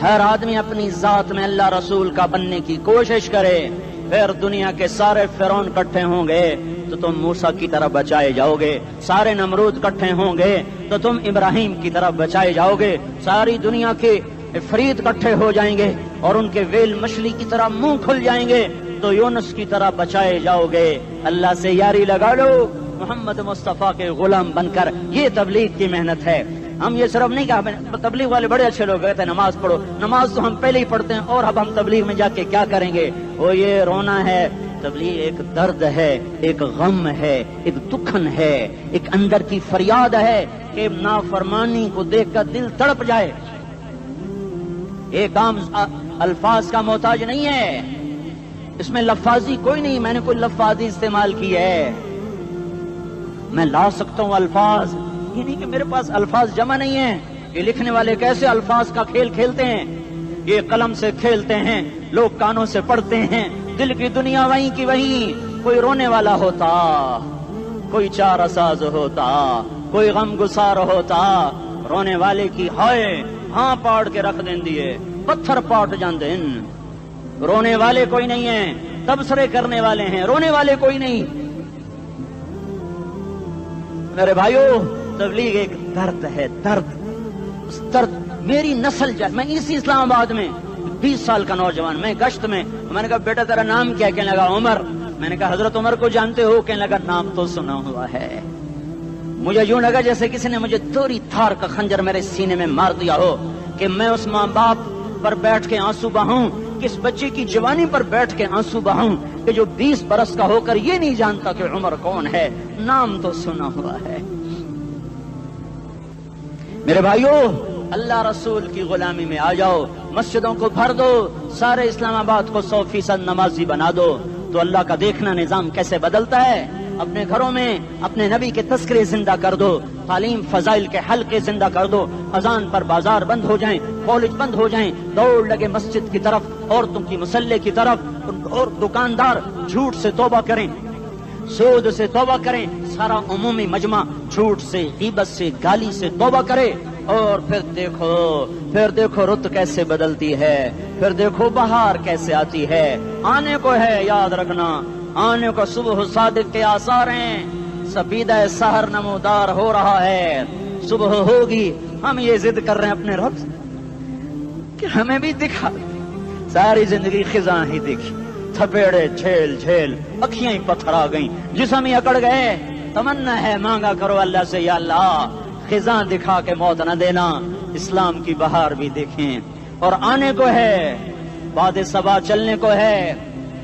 ہر آدمی اپنی ذات میں اللہ رسول کا بننے کی کوشش کرے، پھر دنیا کے سارے فرعون اکٹھے ہوں گے تو تم موسیٰ کی طرف بچائے جاؤ گے، سارے نمرود اکٹھے ہوں گے تو تم ابراہیم کی طرف بچائے جاؤ گے، ساری دنیا کے افریت اکٹھے ہو جائیں گے اور ان کے ویل مچھلی کی طرح منہ کھل جائیں گے تو یونس کی طرح بچائے جاؤ گے۔ اللہ سے یاری لگا لو، محمد مصطفیٰ کے غلام بن کر، یہ تبلیغ کی محنت ہے۔ ہم یہ صرف نہیں کہا، تبلیغ والے بڑے اچھے لوگ کہتے ہیں نماز پڑھو، نماز تو ہم پہلے ہی پڑھتے ہیں، اور اب ہم تبلیغ میں جا کے کیا کریں گے؟ وہ یہ رونا ہے، تبلیغ ایک درد ہے، ایک غم ہے، ایک دکھن ہے، ایک اندر کی فریاد ہے کہ نافرمانی کو دیکھ کر دل تڑپ جائے۔ ایک عام الفاظ کا محتاج نہیں ہے، اس میں لفاظی کوئی نہیں، میں نے کوئی لفاظی استعمال کی ہے، میں لا سکتا ہوں الفاظ، یہ نہیں کہ میرے پاس الفاظ جمع نہیں ہیں۔ یہ لکھنے والے کیسے الفاظ کا کھیل کھیلتے ہیں، یہ قلم سے کھیلتے ہیں، لوگ کانوں سے پڑھتے ہیں، دل کی دنیا وہیں کی وہیں، کوئی رونے والا ہوتا، کوئی چارہ ساز ہوتا، کوئی غم گسار ہوتا، رونے والے کی ہائے ہاں پاڑ کے رکھ دیں دیے، پتھر پاٹ جاندے، رونے والے کوئی نہیں ہیں، تبصرے کرنے والے ہیں، رونے والے کوئی نہیں۔ میرے بھائیو تبلیغ ایک درد ہے، درد، اس درد میری نسل جائے۔ میں اسی اسلام آباد میں 20 سال کا نوجوان، میں گشت میں نے کہا بیٹا تیرا نام کیا؟ کہنے لگا عمر۔ میں نے کہا حضرت عمر کو جانتے ہو؟ کہنے لگا نام تو سنا ہوا ہے، مجھے یوں لگا جیسے کسی نے مجھے دوری تھار کا خنجر میرے سینے میں مار دیا ہو کہ میں اس ماں باپ پر بیٹھ کے آنسو بہاؤں، کس بچے کی جوانی پر بیٹھ کے آنسو بہاؤں کہ جو 20 برس کا ہو کر یہ نہیں جانتا کہ عمر کون ہے، نام تو سنا ہوا ہے۔ میرے بھائیوں، اللہ رسول کی غلامی میں آ جاؤ، مسجدوں کو بھر دو، سارے اسلام آباد کو 100% نمازی بنا دو، تو اللہ کا دیکھنا نظام کیسے بدلتا ہے۔ اپنے گھروں میں اپنے نبی کے تذکرے زندہ کر دو، تعلیم فضائل کے حلقے زندہ کر دو، اذان پر بازار بند ہو جائیں، کالج بند ہو جائیں، دوڑ لگے مسجد کی طرف، عورتوں کی مصلے کی طرف، اور دکاندار جھوٹ سے توبہ کریں، سود سے توبہ کریں، سارا عمومی مجمع جھوٹ سے، غیبت سے، گالی سے توبہ کرے، اور پھر دیکھو رت کیسے بدلتی ہے، پھر دیکھو بہار کیسے آتی ہے۔ آنے کو ہے، یاد رکھنا، آنے کو صبح صادق کے آثار ہیں، سپیدہ سحر نمودار ہو رہا ہے، صبح ہوگی۔ ہم یہ ضد کر رہے ہیں اپنے رب کہ ہمیں بھی دکھا، ساری زندگی خزاں ہی دیکھی، تھپیڑے جھیل اکھیاں ہی پتھر آ گئیں، جسم ہی اکڑ گئے۔ تمنا ہے مانگا کرو اللہ سے، یا اللہ خزاں دکھا کے موت نہ دینا، اسلام کی بہار بھی دیکھیں۔ اور آنے کو ہے، باد صبا چلنے کو ہے،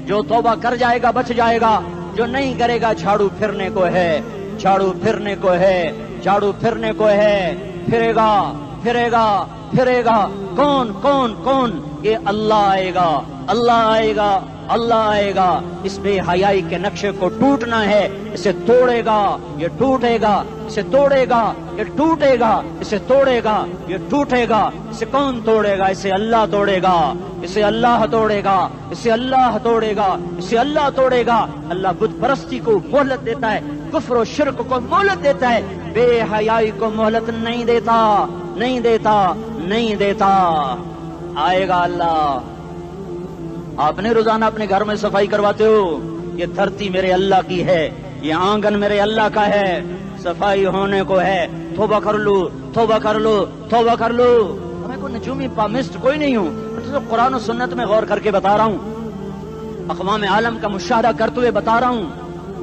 جو توبہ کر جائے گا بچ جائے گا، جو نہیں کرے گا جھاڑو پھرنے کو ہے، جھاڑو پھرنے کو ہے، جھاڑو پھرنے کو ہے، پھرے گا۔ کون؟ یہ اللہ آئے گا، اللہ آئے گا۔ اس بے حیائی کے نقشے کو ٹوٹنا ہے، اسے توڑے گا، یہ ٹوٹے گا، اسے توڑے گا، یہ ٹوٹے گا، اسے توڑے گا، یہ ٹوٹے گا۔ اسے کون توڑے گا؟ اسے اللہ توڑے گا، اسے اللہ توڑے گا، اسے اللہ توڑے گا، اسے اللہ توڑے گا۔ اللہ بت پرستی کو مہلت دیتا ہے، کفر و شرک کو مہلت دیتا ہے، بے حیائی کو مہلت نہیں دیتا۔ آئے گا اللہ۔ آپ نے روزانہ اپنے گھر میں صفائی کرواتے ہو، یہ دھرتی میرے اللہ کی ہے، یہ آنگن میرے اللہ کا ہے، صفائی ہونے کو ہے، توبہ کر لو۔ میں کوئی نجومی پامسٹ کوئی نہیں ہوں، تو قرآن و سنت میں غور کر کے بتا رہا ہوں، اقوام عالم کا مشاہدہ کرتے ہوئے بتا رہا ہوں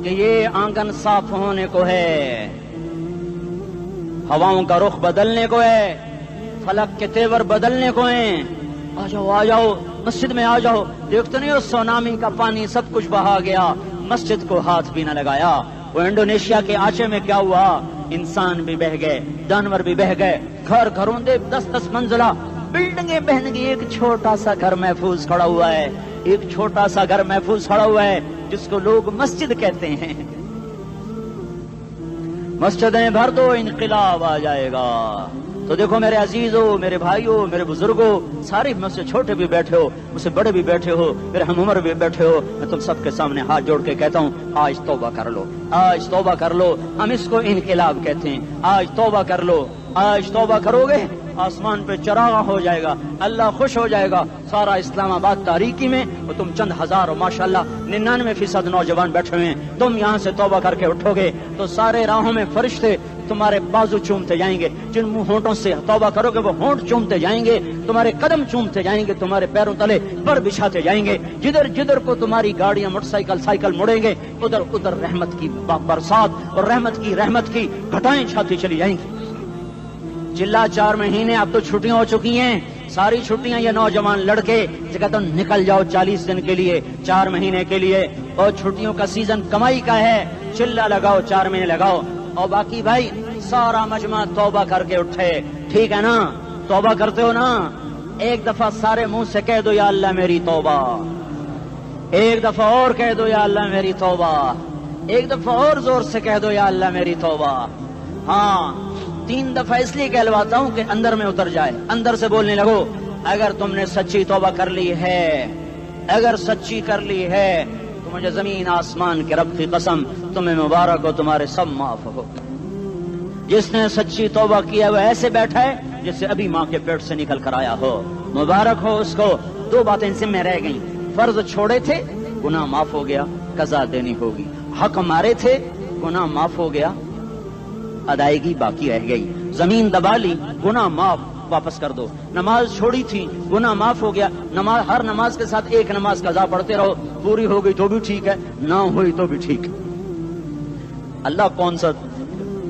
کہ یہ آنگن صاف ہونے کو ہے، ہواؤں کا رخ بدلنے کو ہے، فلک کے تیور بدلنے کو ہیں۔ آ جاؤ مسجد میں آ جاؤ۔ دیکھتے نہیں ہو سونامی کا پانی سب کچھ بہا گیا، مسجد کو ہاتھ بھی نہ لگایا۔ وہ انڈونیشیا کے آچے میں کیا ہوا؟ انسان بھی بہ گئے، جانور بھی بہ گئے، گھروں دے 10 منزلہ بلڈنگیں بہن گئی، ایک چھوٹا سا گھر محفوظ کھڑا ہوا ہے، ایک چھوٹا سا گھر محفوظ کھڑا ہوا ہے جس کو لوگ مسجد کہتے ہیں۔ مسجدیں بھر دو، انقلاب آ جائے گا۔ تو دیکھو میرے عزیزوں، میرے بھائیوں، میرے بزرگوں، سارے مجھ سے چھوٹے بھی بیٹھے ہو، مجھ سے بڑے بھی بیٹھے ہو، میرے ہم عمر بھی بیٹھے ہو، میں تم سب کے سامنے ہاتھ جوڑ کے کہتا ہوں، آج توبہ کر لو، آج توبہ کر لو۔ ہم اس کو انقلاب کہتے ہیں۔ آج توبہ کر لو، آج توبہ کرو گے، آسمان پہ چراغ ہو جائے گا، اللہ خوش ہو جائے گا۔ سارا اسلام آباد تاریکی میں اور تم چند ہزار اور ماشاءاللہ 99% نوجوان بیٹھے ہوئے ہیں، تم یہاں سے توبہ کر کے اٹھو گے تو سارے راہوں میں فرشتے تمہارے بازو چومتے جائیں گے، جن منہ ہونٹوں سے توبہ کرو گے وہ ہونٹ چومتے جائیں گے، تمہارے قدم چومتے جائیں گے، تمہارے پیروں تلے پر بچھاتے جائیں گے، جدھر کو تمہاری گاڑیاں موٹر سائیکل مڑیں گے، ادھر رحمت کی برسات اور رحمت کی گھٹائیں چھاتی چلی جائیں گی۔ چلا 4 مہینے اب تو چھٹیاں ہو چکی ہیں، ساری چھٹیاں یہ نوجوان لڑکے جگہ تو نکل جاؤ 40 دن کے لیے، 4 مہینے کے لیے، اور چھٹیوں کا سیزن کمائی کا ہے، چلا لگاؤ، 4 مہینے لگاؤ، اور باقی بھائی سارا مجمع توبہ کر کے اٹھے، ٹھیک ہے نا؟ توبہ کرتے ہو نا؟ ایک دفعہ سارے منہ سے کہہ دو یا اللہ میری توبہ، ایک دفعہ اور کہہ دو یا اللہ میری توبہ، ایک دفعہ اور زور سے کہہ دو یا اللہ میری توبہ۔ ہاں 3 دفعہ اس لیے کہلواتا ہوں کہ اندر میں اتر جائے، اندر سے بولنے لگو۔ اگر تم نے سچی توبہ کر لی ہے، اگر سچی کر لی ہے تو مجھے زمین آسمان کے رب کی قسم تمہیں مبارک ہو، تمہارے سب معاف ہو۔ جس نے سچی توبہ کیا وہ ایسے بیٹھا ہے جس سے ابھی ماں کے پیٹ سے نکل کر آیا ہو، مبارک ہو اس کو۔ 2 باتیں ذمہ رہ گئیں، فرض چھوڑے تھے، گناہ معاف ہو گیا، قضا دینی ہوگی، حق مارے تھے، گناہ معاف ہو گیا، ادائیگی باقی رہ گئی، زمین دبا لی، گناہ معاف، واپس کر دو، نماز چھوڑی تھی، گناہ معاف ہو گیا، ہر نماز کے ساتھ ایک نماز قضا پڑھتے رہو، پوری ہو گئی تو بھی ٹھیک ہے، نہ ہوئی تو بھی ٹھیک ہے۔ اللہ کون سا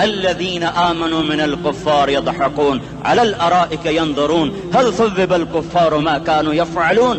الذين آمنوا من الكفار يضحكون على الأرائك ينظرون هل ثوب الكفار ما كانوا يفعلون.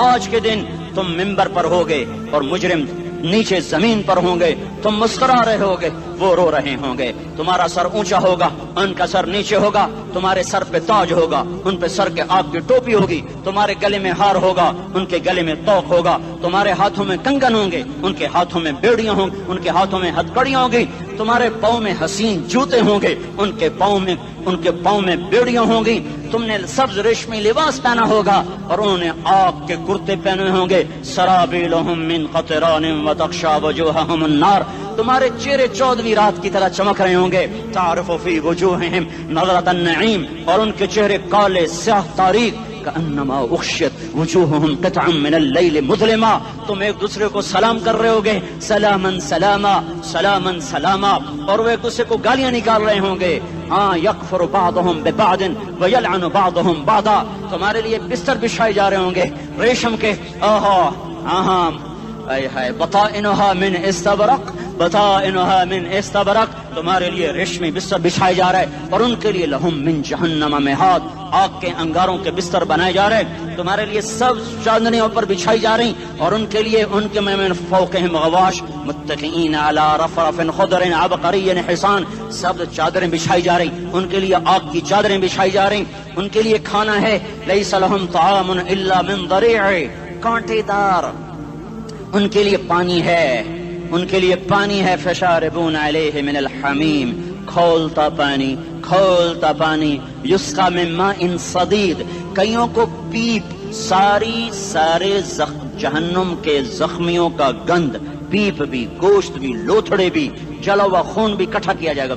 آج کے دن تم منبر پر ہوگے اور مجرم نیچے زمین پر ہوں گے، تم مسکرا رہے ہوگے، وہ رو رہے ہوں گے. تمہارا سر اونچا ہوگا، ان کا سر نیچے ہوگا. تمہارے سر پہ تاج ہوگا، ان پہ سر کے آگ کی ٹوپی ہوگی. تمہارے گلے میں ہار ہوگا، ان کے گلے میں توق ہوگا. تمہارے ہاتھوں میں کنگن ہوں گے، ان کے ہاتھوں میں بیڑیاں ہوں گی، ان کے ہاتھوں میں ہتھکڑیاں ہوں گی. تمہارے پاؤں میں حسین جوتے ہوں گے، ان کے پاؤں میں بیڑیاں ہوں گی. تم نے سبز ریشمی لباس پہنا ہوگا اور انہوں نے آگ کے کرتے پہنے ہوں گے. سرابیلہم من قطران وتغشا وجوہہم النار. تمہارے چہرے 14ویں رات کی طرح چمک رہے ہوں گے. تعرف فی وجوہہم نظرۃ النعیم، اور ان کے چہرے کالے سیاہ تاریک. کأنما اغشیت وجوہہم قطعا من اللیل مظلما. تم ایک دوسرے کو سلام کر رہے ہوگے، سلامن سلاما سلامن سلاما، اور وہ ایک دوسرے کو گالیاں نکال رہے ہوں گے. ہاں یکفر بعضہم ببعض ویلعن بعضہم بعضا. تمہارے لیے بستر بچھائے جا رہے ہوں گے ریشم کے. بطائنها من استبرق. تمہارے لیے ریشمی بستر بچھائے جا رہے، اور ان کے لیے لہم من جہنم مہاد، آگ کے انگاروں کے بستر بنائے جا رہے. تمہارے لیے سب چادریوں پر بچھائی جا رہی، اور ان کے لیے ان کے من فوقہم غواش متکئین علی رفرف خضر عبقری حصان. سب چادریں بچھائی جا رہی، ان کے لیے آگ کی چادریں بچھائی جا رہی. ان کے لیے کھانا ہے لیس لہم طعام الا من ضریع، کانٹے دار. ان کے لیے پانی ہے، فشاربون علیہ من الحمیم، کھولتا پانی. یسقا من ماء صدید، کئیوں کو پیپ، سارے جہنم کے زخمیوں کا گند، پیپ بھی، گوشت بھی، لوتھڑے بھی، جلا ہوا خون بھی کٹھا کیا جائے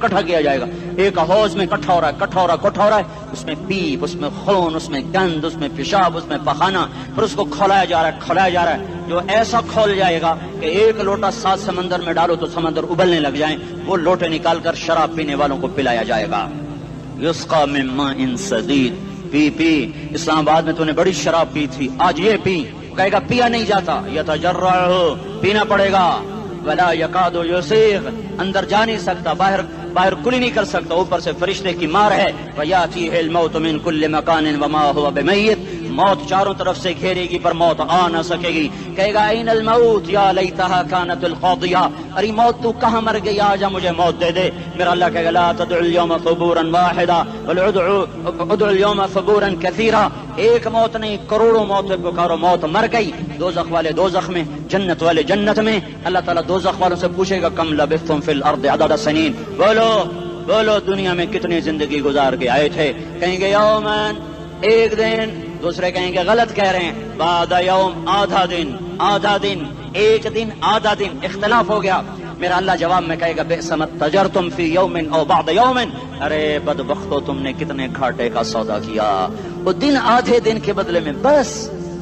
گا. ایک حوض میں کٹھا ہو رہا ہے، اس میں پیپ، اس میں خون، اس میں گند، اس میں پیشاب، اس میں پخانہ، پھر اس کو کھولایا جا رہا ہے. جو ایسا کھول جائے گا کہ ایک لوٹا 7 سمندر میں ڈالو تو سمندر ابلنے لگ جائیں، وہ لوٹے نکال کر شراب پینے والوں کو پلایا جائے گا. یسقا من ماء صدید. پی اسلام آباد میں تو نے بڑی شراب پی تھی، آج یہ پی. کہے گا پیا نہیں جاتا، یتجرعہ، پینا پڑے گا. ولا یکاد یسیغ، اندر جا نہیں سکتا، باہر کلی نہیں کر سکتا، اوپر سے فرشتے کی مار ہے. ویاتیہ الموت من کل مکان وما هو بمیت، موت چاروں طرف سے گھیرے گی پر موت آ نہ سکے گی. کہے گا این الموت یا لیتہا کانت القاضیہ، ارے موت تو کہاں مر گئی، آجا مجھے موت دے دے. میرا اللہ کہے گا لا تدعو اليوم ثبورا واحدا بل ادعو اليوم ثبورا کثیرا. ایک موت نہیں، کروڑوں موت پکارو. موت مر گئی، دوزخ والے دوزخ میں، جنت والے جنت میں. اللہ تعالیٰ دوزخ والوں سے پوچھے گا کم لبثتم فی الارض عدد سنین، بولو دنیا میں کتنی زندگی گزار کے آئے تھے. کہیں گے یومن، ایک دن. دوسرے کہیں گے غلط کہہ رہے ہیں، بعد یوم، آدھا دن، ایک دن، آدھا دن. اختلاف ہو گیا. میرا اللہ جواب میں کہے گا بئس ما تجرتم فی یوم او بعد یوم، ارے بدبختو تم نے کتنے گھاٹے کا سودا کیا. وہ دن، آدھے دن کے بدلے میں بس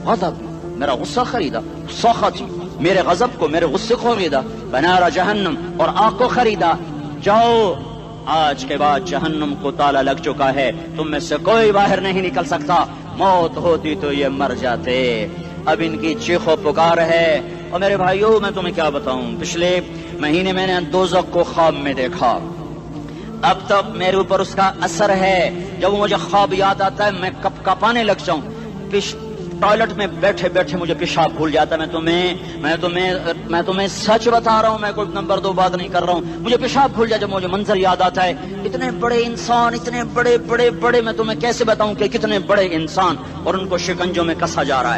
غضب، میرا غصہ خریدا، سخطی، میرے غضب کو، میرے غصے کو خریدا. بنار جہنم، اور آگ کو خریدا. جاؤ، آج کے بعد جہنم کو تالا لگ چکا ہے، تم میں سے کوئی باہر نہیں نکل سکتا. موت ہوتی تو یہ مر جاتے. اب ان کی چیخ و پکار ہے. اور میرے بھائیوں، میں تمہیں کیا بتاؤں، پچھلے مہینے میں نے دوزخ کو خواب میں دیکھا. اب تک میرے اوپر اس کا اثر ہے. جب مجھے خواب یاد آتا ہے میں کپ کپانے لگ جاؤں. ٹوائلٹ میں بیٹھے بیٹھے مجھے پیشاب بھول جاتا ہے. میں تمہیں سچ بتا رہا ہوں، میں کوئی نمبر 2 بات نہیں کر رہا ہوں. مجھے پیشاب بھول جاتا جب مجھے منظر یاد آتا ہے. اتنے بڑے انسان، اتنے بڑے، میں تمہیں کیسے بتاؤں کہ کتنے بڑے انسان، اور ان کو شکنجوں میں کسا جا رہا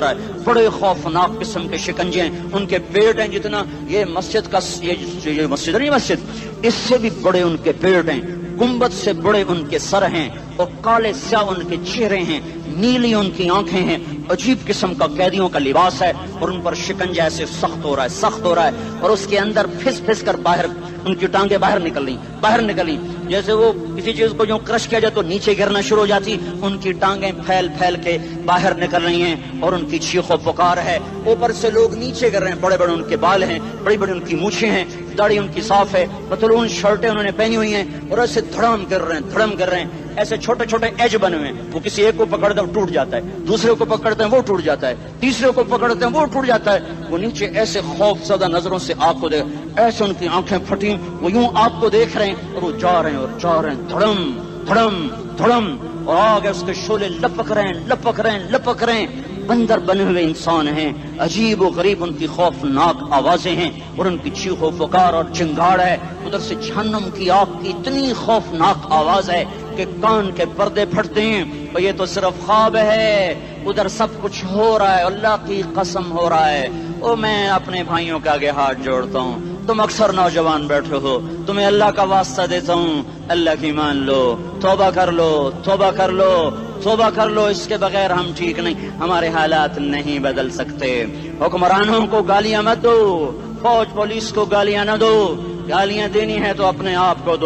ہے. بڑے خوفناک قسم کے شکنجے ہیں. ان کے پیٹ ہیں جتنا یہ مسجد کا، یہ مسجد نہیں، مسجد اس سے بھی بڑے ان کے پیٹ ہیں. گنبد سے بڑے ان کے سر ہیں، اور کالے سیاہ ان کے چہرے ہیں. نیلی ان کی آنکھیں ہیں، عجیب قسم کا قیدیوں کا لباس ہے، اور ان پر شکنجہ ایسے سخت ہو رہا ہے، اور اس کے اندر پھس پھس کر باہر ان کی ٹانگیں باہر نکلی، جیسے وہ کسی چیز کو جو کرش کیا جائے تو نیچے گرنا شروع ہو جاتی، ان کی ٹانگیں پھیل پھیل کے باہر نکل رہی ہیں، اور ان کی چیخ و پکار ہے، اوپر سے لوگ نیچے گر رہے ہیں، بڑے بڑے ان کے بال ہیں، بڑی بڑی ان کی مونچھیں ہیں، داڑھی ان کی صاف ہے، پتلون شرٹیں انہوں نے پہنی ہوئی ہیں، اور ایسے دھڑم گر رہے ہیں، ایسے چھوٹے چھوٹے ایج بنے ہوئے ہیں، وہ کسی ایک کو پکڑتے ہیں ٹوٹ جاتا ہے، دوسرے کو پکڑتے ہیں وہ ٹوٹ جاتا ہے، تیسرے کو پکڑتے ہیں وہ ٹوٹ جاتا ہے، وہ نیچے ایسے خوف زدہ نظروں سے آپ کو دیکھ، ایسے ان کی آنکھیں پھٹی، وہ یوں آپ کو دیکھ رہے ہیں، اور وہ جا رہے ہیں دھڑم دھڑم دھڑم، اور آگے اس کے شعلے لپک رہے ہیں، بندر بنے ہوئے انسان ہیں، عجیب و غریب ان کی خوفناک آوازیں ہیں، اور ان کی چیخ و پکار اور چنگاڑ ہے، ادھر سے جہنم کی آگ کی اتنی خوفناک آواز ہے کہ کان کے پردے پھٹتے ہیں، اور یہ تو صرف خواب ہے، ادھر سب کچھ ہو رہا ہے، اللہ کی قسم ہو رہا ہے۔ او میں اپنے بھائیوں کے آگے ہاتھ جوڑتا ہوں، تم اکثر نوجوان بیٹھے ہو، تمہیں اللہ کا واسطہ دیتا ہوں، اللہ کی مان لو، توبہ کر لو، اس کے بغیر ہم ٹھیک نہیں، ہمارے حالات نہیں بدل سکتے۔ حکمرانوں کو گالیاں مت دو، فوج پولیس کو گالیاں نہ دو، گالیاں دینی ہے تو اپنے آپ کو دو۔